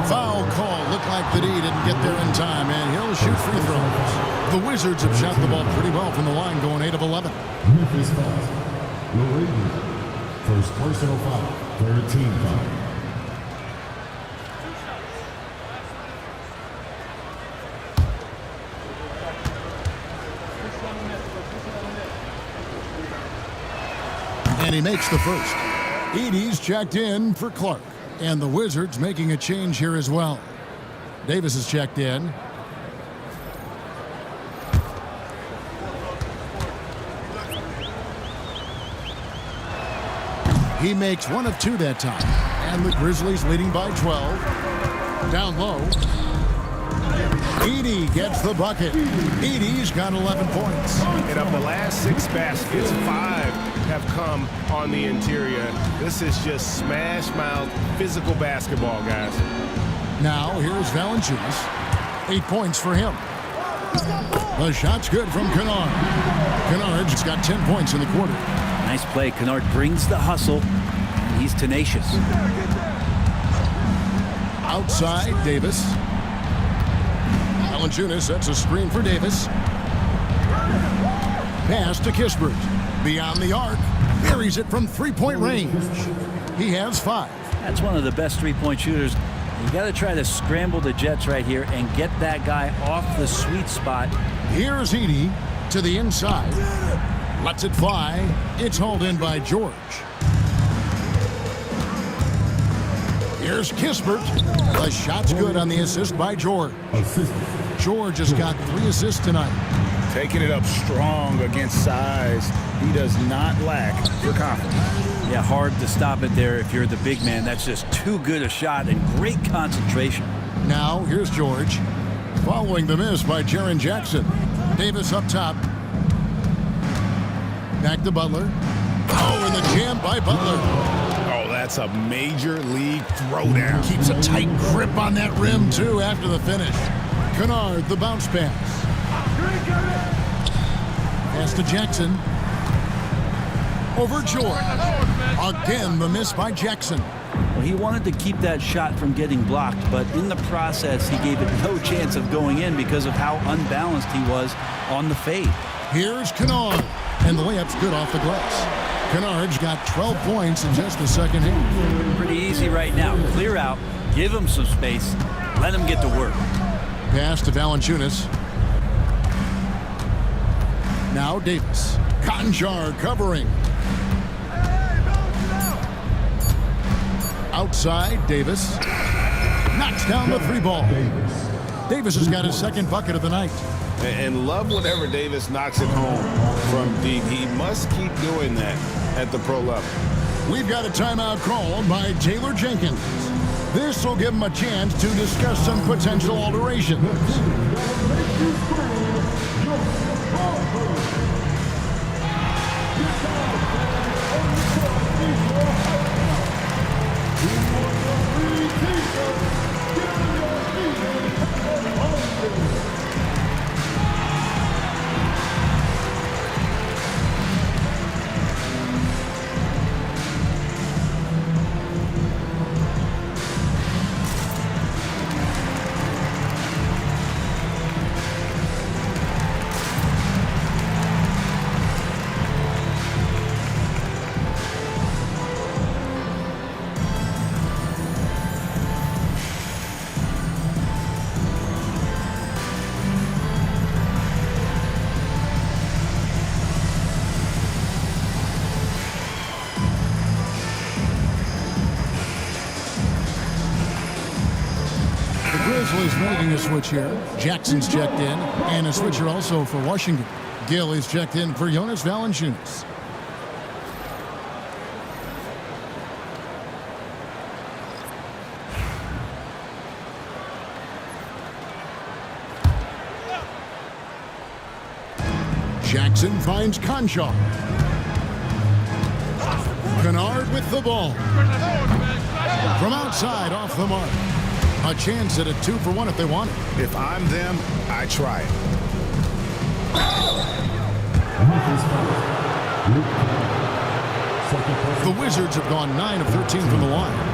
Foul call. Looked like that he didn't get there in time, and he'll shoot free throws. The Wizards have shot the ball pretty well from the line, going 8 of 11. Memphis foul. Your rating. First personal foul. Third team foul. And he makes the first. Edey's checked in for Clark. And the Wizards making a change here as well. Davis is checked in. He makes 1 of 2 that time. And the Grizzlies leading by 12. Down low. Edey gets the bucket. Edey's got 11 points. And of the last 6 baskets, 5 have come on the interior. This is just smash mouth physical basketball, guys. Now here's Valanciunas. 8 points for him. The shot's good from Kennard. Kennard's got 10 points in the quarter. Nice play. Kennard brings the hustle. And he's tenacious. Outside, Davis. Valanciunas sets a screen for Davis. Pass to Kispert. Beyond the arc. Buries it from three-point range. He has 5. That's one of the best three-point shooters. You got to try to scramble the Jets right here and get that guy off the sweet spot. Here's Edey to the inside. Lets it fly. It's hauled in by George. Here's Kispert. The shot's good on the assist by George. George has got 3 assists tonight. Taking it up strong against size. He does not lack for confidence. Yeah, hard to stop it there if you're the big man. That's just too good a shot and great concentration. Now, here's George. Following the miss by Jaren Jackson. Davis up top. Back to Butler. Oh, and the jam by Butler. Oh, that's a major league throwdown. Keeps a tight grip on that rim, too, after the finish. Kennard, the bounce pass. Pass to Jackson. Over George. Again, the miss by Jackson. Well, he wanted to keep that shot from getting blocked, but in the process, he gave it no chance of going in because of how unbalanced he was on the fade. Here's Kennard, and the layup's good off the glass. Kennard's got 12 points in just the second half. Pretty easy right now. Clear out, give him some space, let him get to work. Pass to Valanciunas. Now Davis. Conjar covering. Outside, Davis. Knocks down the 3 ball. Davis has got his 2nd bucket of the night. And love whenever Davis knocks it home from deep. He must keep doing that at the pro level. We've got a timeout called by Taylor Jenkins. This will give him a chance to discuss some potential alterations. Grizzlies making a switch here. Jackson's checked in, and a switcher also for Washington. Gill is checked in for Jonas Valanciunas. Jackson finds Conjar. Kennard with the ball. From outside, off the mark. A chance at a 2-for-1 if they want it. If I'm them, I try it. The Wizards have gone 9 of 13 from the line.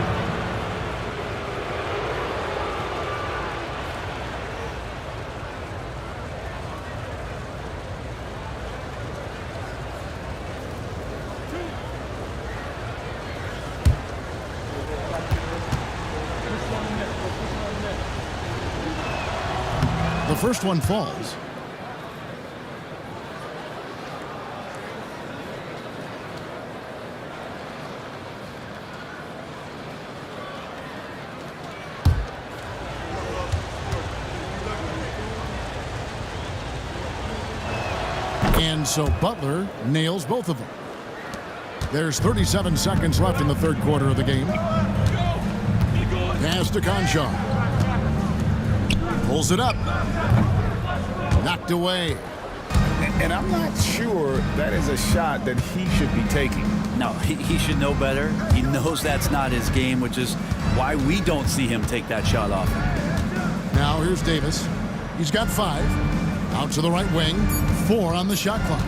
The first one falls. And so Butler nails both of them. There's 37 seconds left in the 3rd quarter of the game. Pass to Conjar. Pulls it up. Knocked away. And I'm not sure that is a shot that he should be taking. No, he should know better. He knows that's not his game, which is why we don't see him take that shot off. Now here's Davis. He's got 5. Out to the right wing. 4 on the shot clock.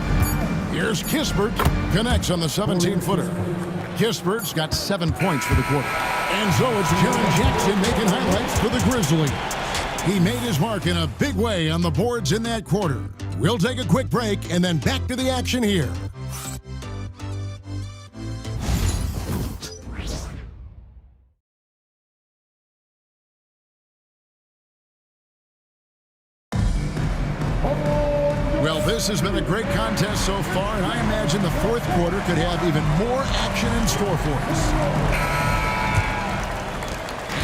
Here's Kispert. Connects on the 17-footer. Kispert's got 7 points for the quarter. And so it's Jaren Jackson making highlights for the Grizzlies. He made his mark in a big way on the boards in that quarter. We'll take a quick break and then back to the action here. Well, this has been a great contest so far, and I imagine the fourth quarter could have even more action in store for us.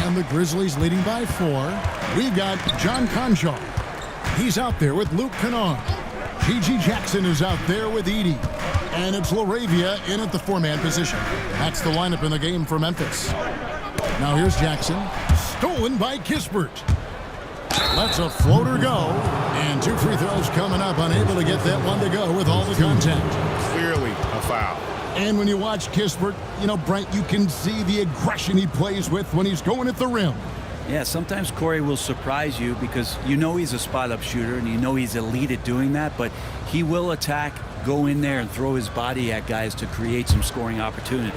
And the Grizzlies leading by 4. We've got John Conchar. He's out there with Luke Kennard. G.G. Jackson is out there with Edey. And it's LaRavia in at the 4-man position. That's the lineup in the game for Memphis. Now here's Jackson. Stolen by Kispert. Lets a floater go. And 2 free throws coming up. Unable to get that one to go with all the contact. Clearly a foul. And when you watch Kispert, you know, Brent, you can see the aggression he plays with when he's going at the rim. Yeah, sometimes Corey will surprise you because you know he's a spot-up shooter and you know he's elite at doing that, but he will attack, go in there, and throw his body at guys to create some scoring opportunities.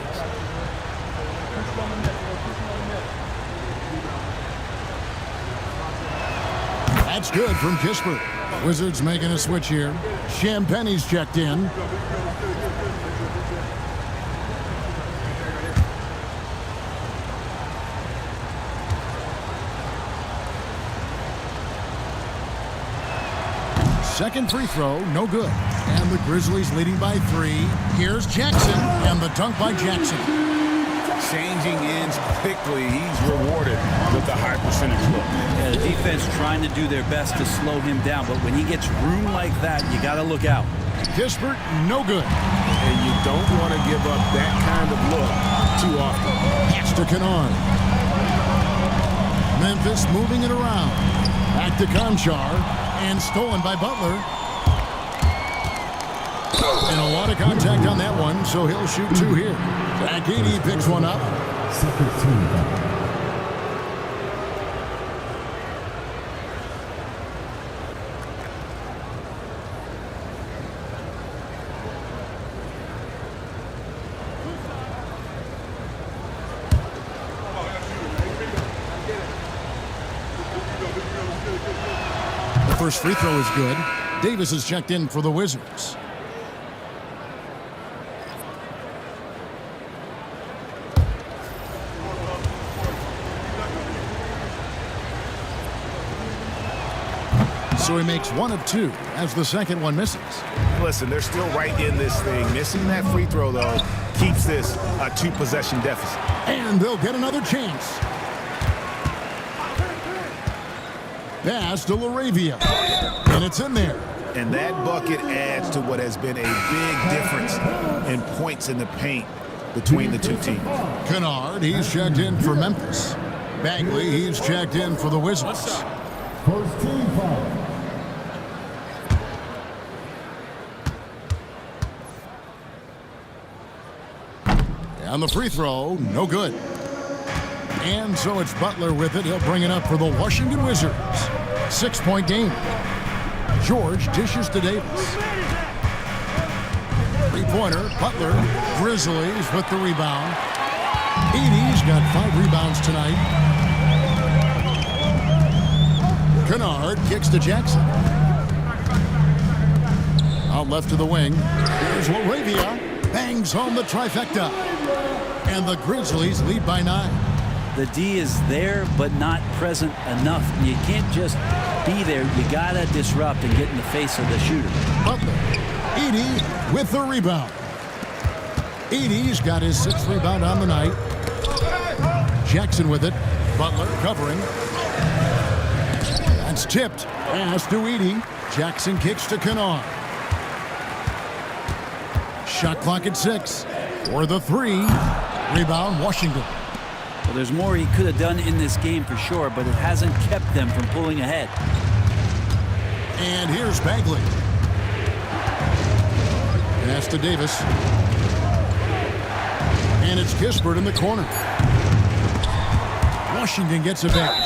That's good from Kispert. Wizards making a switch here. Champagne's checked in. Second free throw, no good. And the Grizzlies leading by 3. Here's Jackson, and the dunk by Jackson. Changing ends quickly. He's rewarded with a high percentage look. Yeah, the defense trying to do their best to slow him down, but when he gets room like that, you got to look out. Kispert, no good. And you don't want to give up that kind of look too often. Pass to Kennard. Memphis moving it around. Back to Conchar. And stolen by Butler. And a lot of contact on that one, so he'll shoot 2 here. Zach Edey picks one up. First free throw is good. Davis is checked in for the Wizards. So he makes 1 of 2 as the second one misses. Listen, they're still right in this thing. Missing that free throw, though, keeps this a 2-possession deficit. And they'll get another chance. Pass to LaRavia. And it's in there. And that bucket adds to what has been a big difference in points in the paint between the two teams. Kennard, he's checked in for Memphis. Bagley, he's checked in for the Wizards. First team foul. And the free throw, no good. And so it's Butler with it. He'll bring it up for the Washington Wizards. 6-point game. George dishes to Davis. Three-pointer, Butler. Grizzlies with the rebound. Edey's got 5 rebounds tonight. Kennard kicks to Jackson. Out left to the wing. Here's LaRavia. Bangs home the trifecta. And the Grizzlies lead by 9. The D is there, but not present enough. You can't just be there. You got to disrupt and get in the face of the shooter. Butler. Edey with the rebound. Edey's got his 6th rebound on the night. Jackson with it. Butler covering. That's tipped. Pass to Edey. Jackson kicks to Kennard. Shot clock at 6. For the 3. Rebound, Washington. Well, there's more he could have done in this game for sure, but it hasn't kept them from pulling ahead. And here's Bagley. Pass to Davis. And it's Kispert in the corner. Washington gets it back.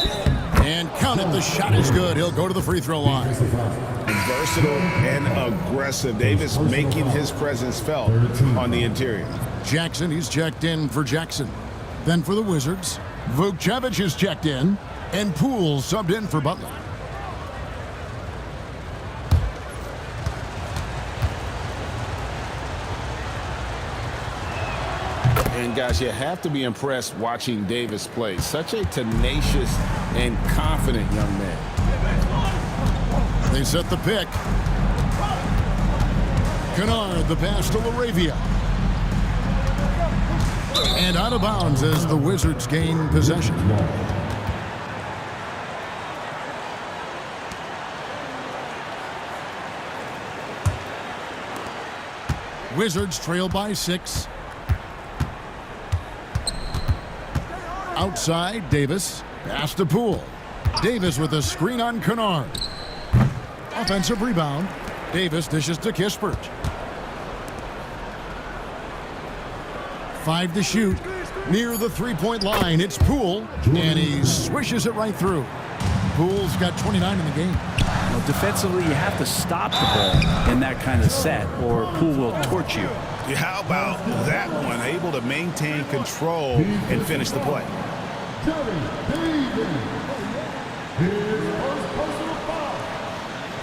And count it, the shot is good. He'll go to the free throw line. Versatile and aggressive. Davis making his presence felt on the interior. Jackson, he's checked in for Jackson. Then for the Wizards, Vukcevic is checked in, and Poole subbed in for Butler. And guys, you have to be impressed watching Davis play. Such a tenacious and confident young man. They set the pick. Kennard, the pass to LaRavia. And out of bounds as the Wizards gain possession. Wizards trail by 6. Outside, Davis. Pass to Poole. Davis with a screen on Kennard. Offensive rebound. Davis dishes to Kispert. 5 to shoot. Near the three-point line, it's Poole, and he swishes it right through. Poole's got 29 in the game. Well, defensively, you have to stop the ball in that kind of set, or Poole will torch you. How about that one? Able to maintain control and finish the play.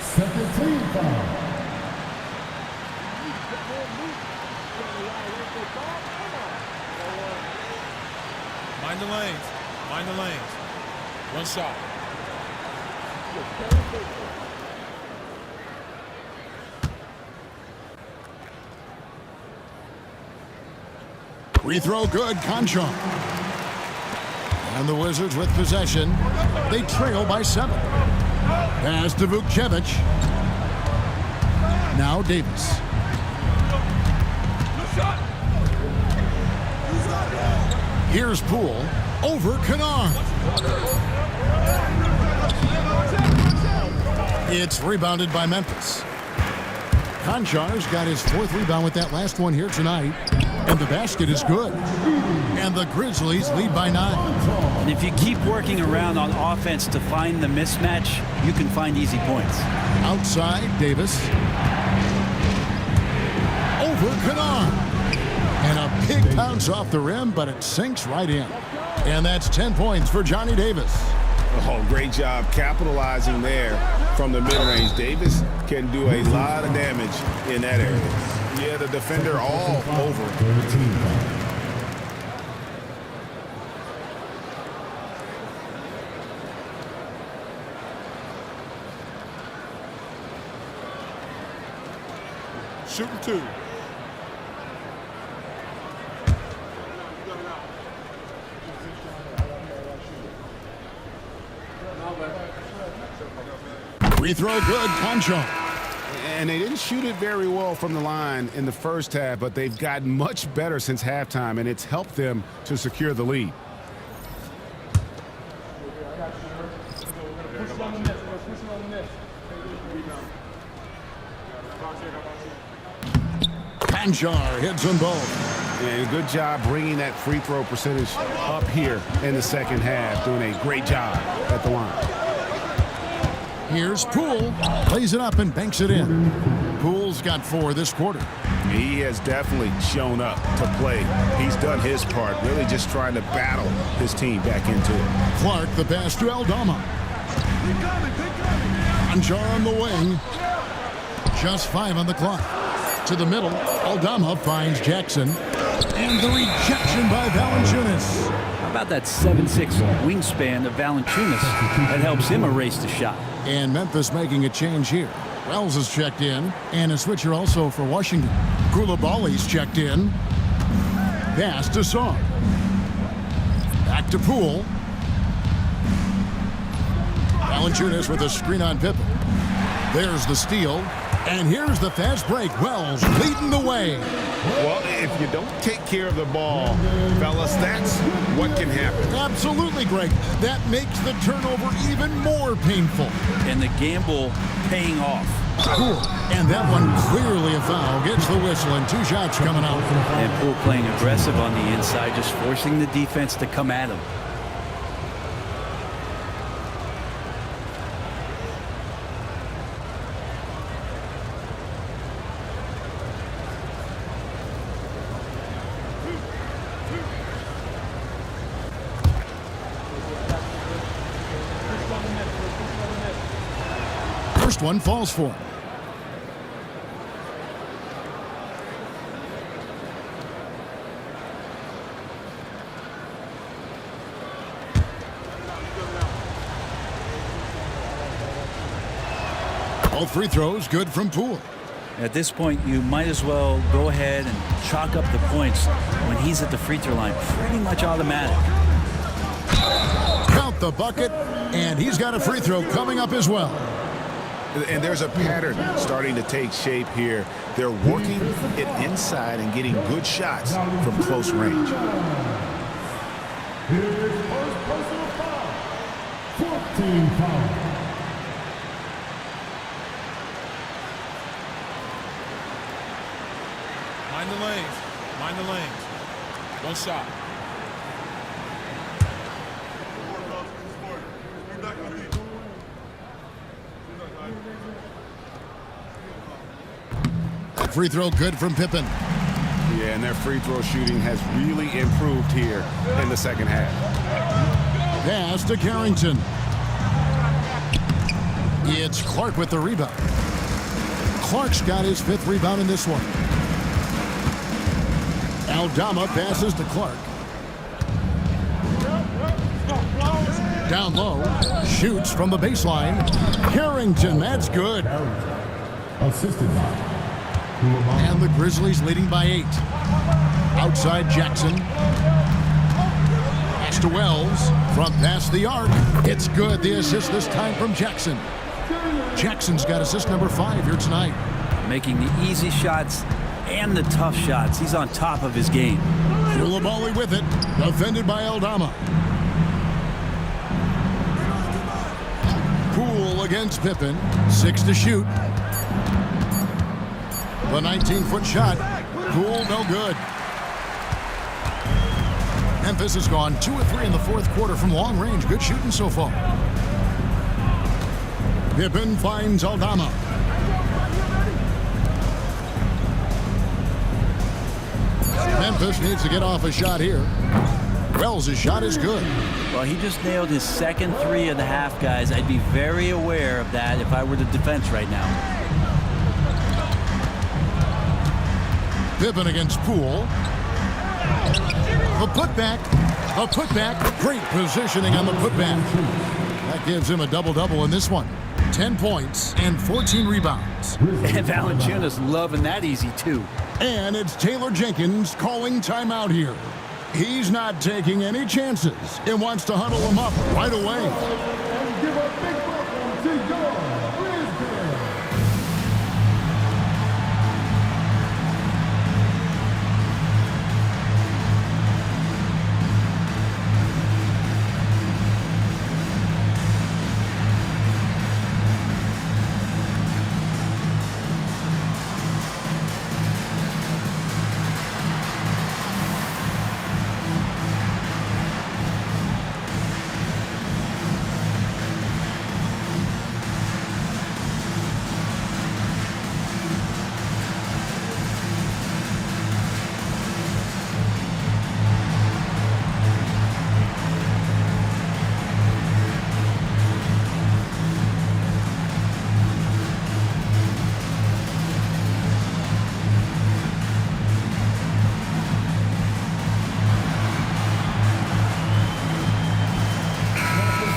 Second team foul. Mind the lanes. Mind the lanes. One shot. Free throw good, Conchon. And the Wizards with possession. They trail by 7. Pass to Vukcevic. Now Davis. Here's Poole over Kennard. It's rebounded by Memphis. Conchon's got his 4th rebound with that last one here tonight. And the basket is good. And the Grizzlies lead by 9. And if you keep working around on offense to find the mismatch, you can find easy points. Outside, Davis. Over Kennard. And a big bounce off the rim, but it sinks right in. And that's 10 points for Johnny Davis. Oh, great job capitalizing there from the mid-range. Davis can do a lot of damage in that area. Yeah, the defender all over. Shooting 2. Free throw good, Conchon. And they didn't shoot it very well from the line in the first half, but they've gotten much better since halftime, and it's helped them to secure the lead. Conchar hits them both. And good job bringing that free throw percentage up here in the second half, doing a great job at the line. Here's Poole, plays it up and banks it in. Poole's got 4 this quarter. He has definitely shown up to play. He's done his part, really just trying to battle his team back into it. Clark, the pass to Aldama. Conchar on the wing. Just 5 on the clock. To the middle, Aldama finds Jackson. And the rejection by Valanciunas. How about that 7'6" wingspan of Valanciunas? That helps him erase the shot. And Memphis making a change here. Wells is checked in, and a switcher also for Washington. Koulibaly's checked in. Pass to Song. Back to Poole. Valanciunas with a screen on Pippen. There's the steal. And here's the fast break. Wells leading the way. Well, if if you don't take care of the ball, fellas, that's what can happen. Absolutely, Greg. That makes the turnover even more painful. And the gamble paying off. Cool. And that one clearly a foul. Gets the whistle and 2 shots coming out. And Poole playing aggressive on the inside, just forcing the defense to come at him. First one falls for him. All free throws good from Poole. At this point, you might as well go ahead and chalk up the points when he's at the free throw line. Pretty much automatic. Count the bucket, and he's got a free throw coming up as well. And there's a pattern starting to take shape here. They're working it inside and getting good shots from close range. Here's first personal foul. 14 foul. Mind the lanes. Mind the lanes. One shot. Free throw good from Pippen. Yeah, and their free throw shooting has really improved here in the second half. Pass to Carrington. It's Clark with the rebound. Clark's got his 5th rebound in this one. Aldama passes to Clark. Down low, shoots from the baseline. Carrington, that's good. Assisted by. And the Grizzlies leading by 8. Outside Jackson. Pass to Wells. From past the arc. It's good. The assist this time from Jackson. Jackson's got assist number 5 here tonight. Making the easy shots and the tough shots. He's on top of his game. Koulibaly with it. Defended by Aldama. Poole against Pippen. 6 to shoot. The 19-foot shot. Poole, no good. Memphis has gone 2 of 3 in the 4th quarter from long range. Good shooting so far. Pippen finds Aldama. Memphis needs to get off a shot here. Wells' shot is good. Well, he just nailed his 2nd 3 of the half, guys. I'd be very aware of that if I were the defense right now. Pippen against Poole. The putback. A putback. Great positioning on the putback. That gives him a double-double in this one. 10 points and 14 rebounds. And Valanciunas loving that easy, too. And it's Taylor Jenkins calling timeout here. He's not taking any chances and wants to huddle him up right away. Give a big welcome to your Grizzlies.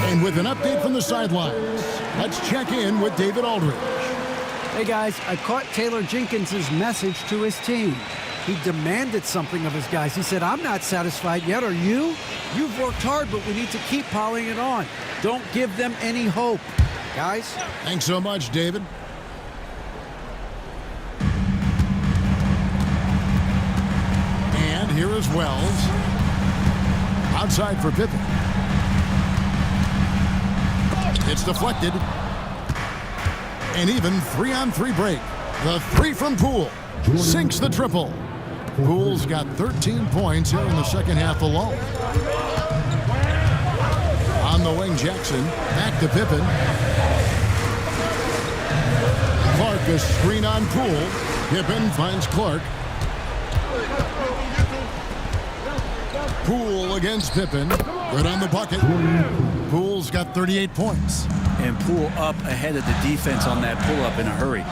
And with an update from the sidelines, let's check in with David Aldridge. Hey guys, I caught Taylor Jenkins' message to his team. He demanded something of his guys. He said, I'm not satisfied yet, are you? You've worked hard, but we need to keep piling it on. Don't give them any hope. Guys? Thanks so much, David. here is Wells. Outside for Pippen. It's deflected. An even 3-on-3 break. The three from Poole. Sinks the triple. Poole's got 13 points here in the second half alone. On the wing, Jackson. Back to Pippen. Clark, a screen on Poole. Pippen finds Clark. Poole against Pippen. Good on the bucket. Poole's got 38 points. And Poole up ahead of the defense on that pull-up in a hurry.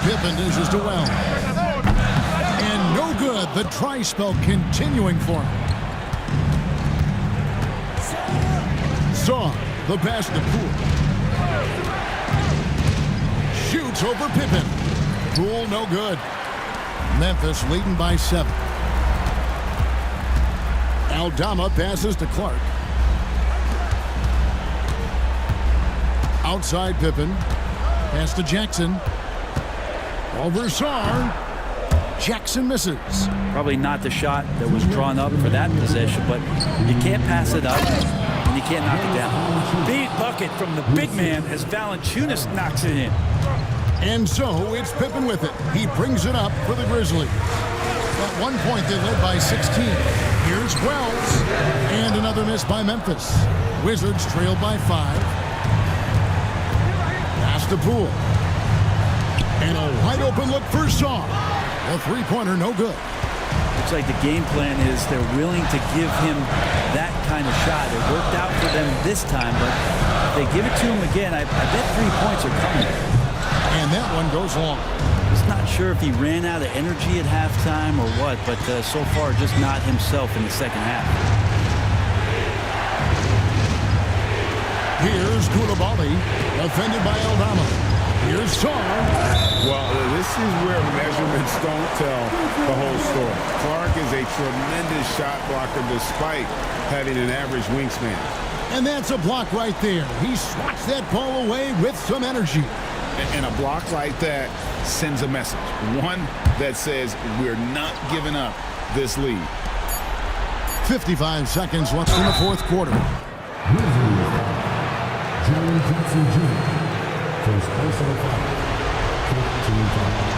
Pippen dishes to Wells. And no good. The try spell continuing for him. Saw the pass to Poole. Shoots over Pippen. Poole no good. Memphis leading by 7. Aldama passes to Clark. Outside Pippen. Pass to Jackson. Over Sarr. Jackson misses. Probably not the shot that was drawn up for that possession, but you can't pass it up and you can't knock it down. Big bucket from the big man as Valanciunas knocks it in. And so it's Pippen with it. He brings it up for the Grizzlies. At one point they led by 16. Here's Wells. And another miss by Memphis. Wizards trailed by 5. Pass to Poole. And a wide open look for Saw. The three-pointer no good. Looks like the game plan is they're willing to give him that kind of shot. It worked out for them this time, but if they give it to him again, I bet 3 points are coming. And that one goes long. Just not sure if he ran out of energy at halftime or what, but so far just not himself in the second half. Here's Koulibaly, defended by Aldama. Here's Sarr. Well, this is where measurements don't tell the whole story. Clark is a tremendous shot blocker despite having an average wingspan. And that's a block right there. He swats that ball away with some energy. And a block like that sends a message. One that says we're not giving up this lead. 55 seconds left in the fourth quarter. Jaren Jackson Jr. First personal foul. 15 foul.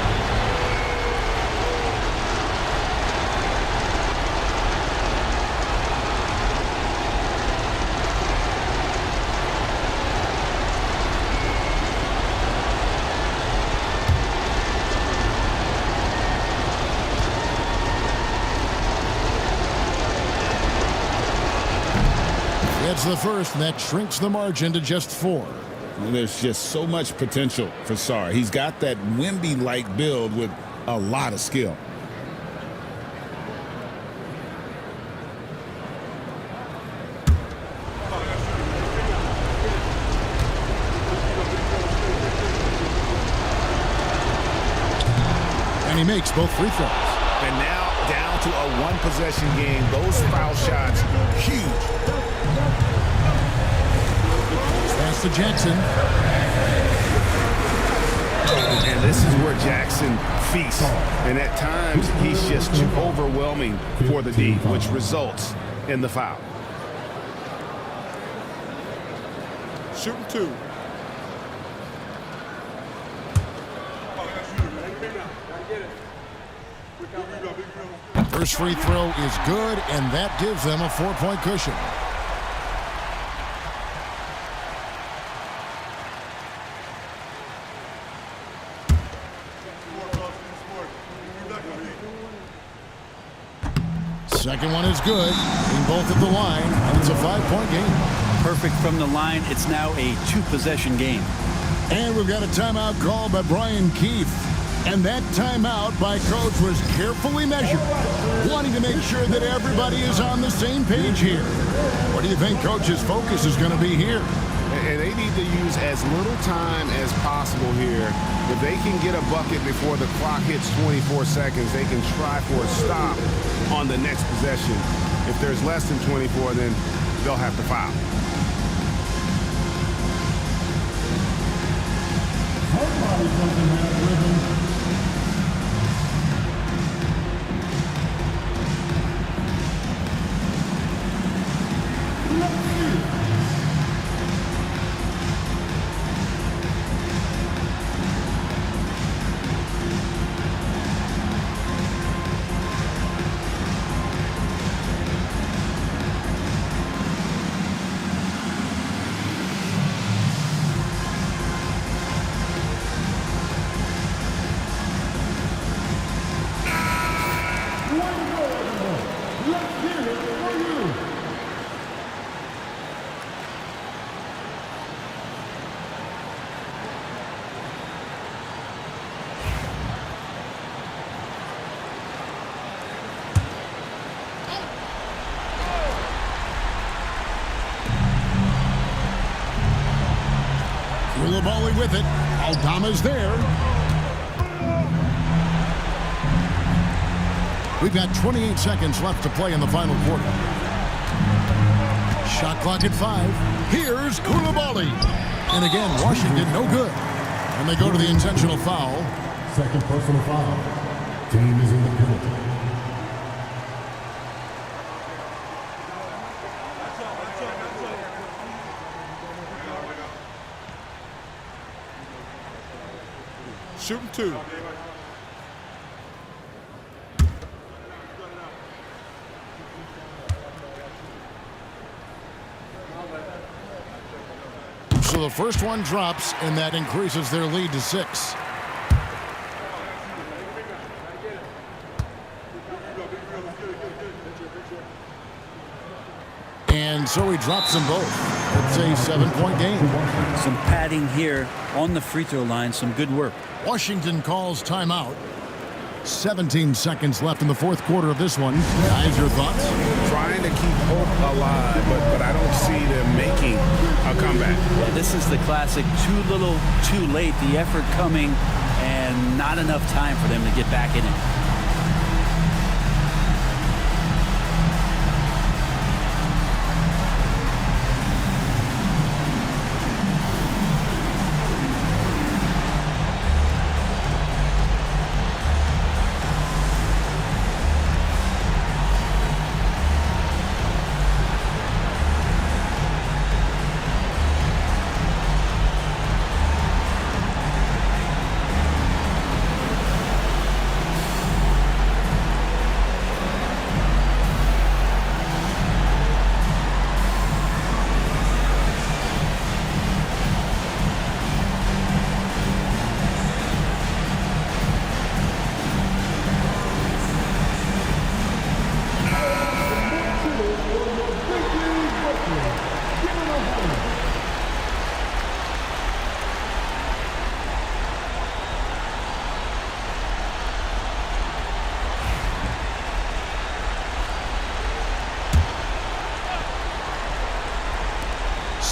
It's the first, and that shrinks the margin to just 4. And there's just so much potential for Sarr. He's got that Wemby-like build with a lot of skill. And he makes both free throws. And now down to a one-possession game. Those foul shots, huge. Pass to Jackson. And this is where Jackson feasts. And at times, he's just too overwhelming for the D, which results in the foul. Shooting 2. First free throw is good, and that gives them a 4-point cushion. Second one is good. In both at the line, and it's a 5-point game. Perfect from the line. It's now a 2-possession game. And we've got a timeout called by Brian Keefe. And that timeout by Coach was carefully measured, wanting to make sure that everybody is on the same page here. What do you think Coach's focus is going to be here? And they need to use as little time as possible here. If they can get a bucket before the clock hits 24 seconds, they can try for a stop on the next possession. If there's less than 24, then they'll have to foul. with it. Aldama's there. We've got 28 seconds left to play in the final quarter. Shot clock at 5. Here's Koulibaly. And again, Washington no good. And they go to the intentional foul. Second personal foul. Team is in the penalty. Shooting 2. So the first one drops, and that increases their lead to 6. And so he drops them both. It's a 7-point game. Some padding here on the free throw line. Some good work. Washington calls timeout. 17 seconds left in the fourth quarter of this one. Guys, your thoughts? Trying to keep hope alive, but I don't see them making a comeback. Yeah, this is the classic too little, too late. The effort coming and not enough time for them to get back in it.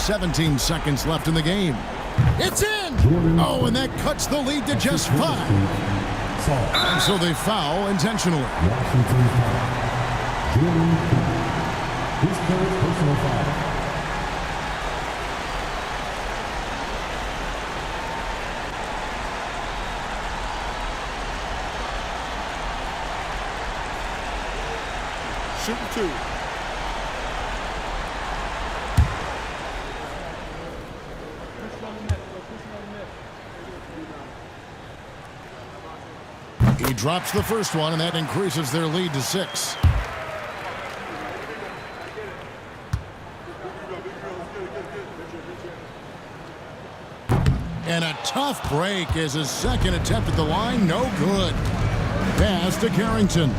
.17 seconds left in the game. It's in! Oh, and that cuts the lead to just 5. And so they foul intentionally. Washington foul. Jordan Poole. His third personal foul. Shooting 2. He drops the first one, and that increases their lead to 6. And a tough break as his second attempt at the line, no good. Pass to Carrington.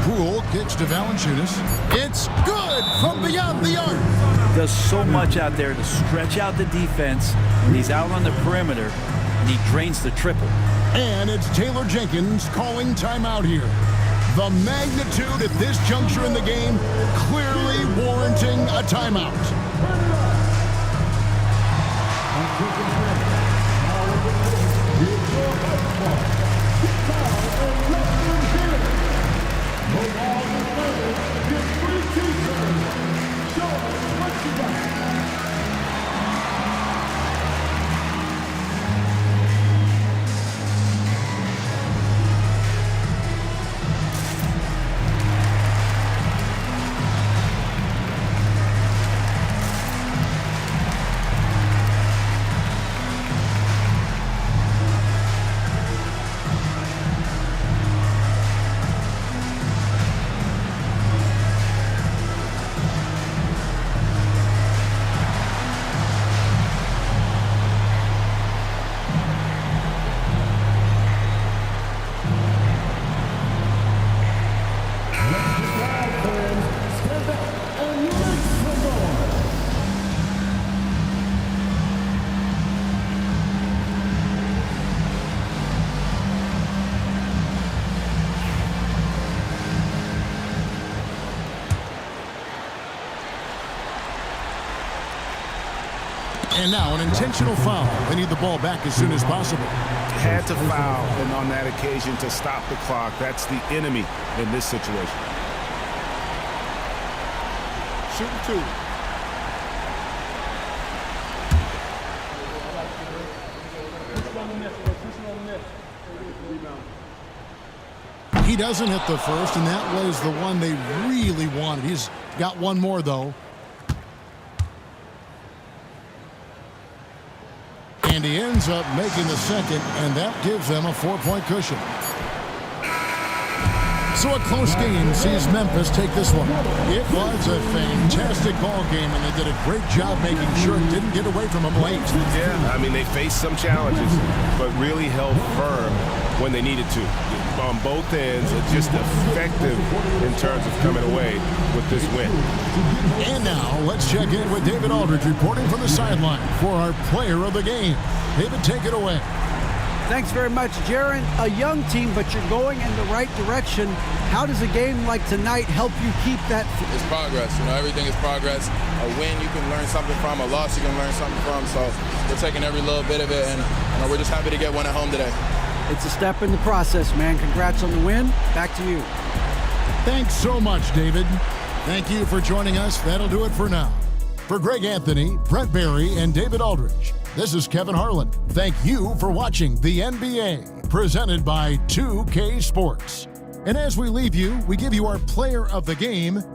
Poole kicks to Valanciunas. It's good from beyond the arc. Does so much out there to stretch out the defense, and he's out on the perimeter, and he drains the triple. And it's Taylor Jenkins calling timeout here. The magnitude at this juncture in the game clearly warranting a timeout. And now an intentional foul. They need the ball back as soon as possible. Had to foul, and on that occasion to stop the clock. That's the enemy in this situation. Shooting 2. He doesn't hit the first, and that was the one they really wanted. He's got one more, though. And he ends up making the second, and that gives them a 4-point cushion. So a close game sees Memphis take this one. It was a fantastic ball game, and they did a great job making sure it didn't get away from them late. Yeah, I mean, they faced some challenges, but really held firm when they needed to. On both ends, it's just effective in terms of coming away with this win. And now, let's check in with David Aldridge reporting from the sideline for our player of the game. David, take it away. Thanks very much, Jaron. A young team, but you're going in the right direction. How does a game like tonight help you keep that? It's progress. You know, everything is progress. A win you can learn something from. A loss you can learn something from. So we're taking every little bit of it, and we're just happy to get one at home today. It's a step in the process, man. Congrats on the win. Back to you. Thanks so much, David. Thank you for joining us. That'll do it for now. For Greg Anthony, Brent Barry, and David Aldridge, this is Kevin Harlan. Thank you for watching the NBA, presented by 2K Sports. And as we leave you, we give you our player of the game,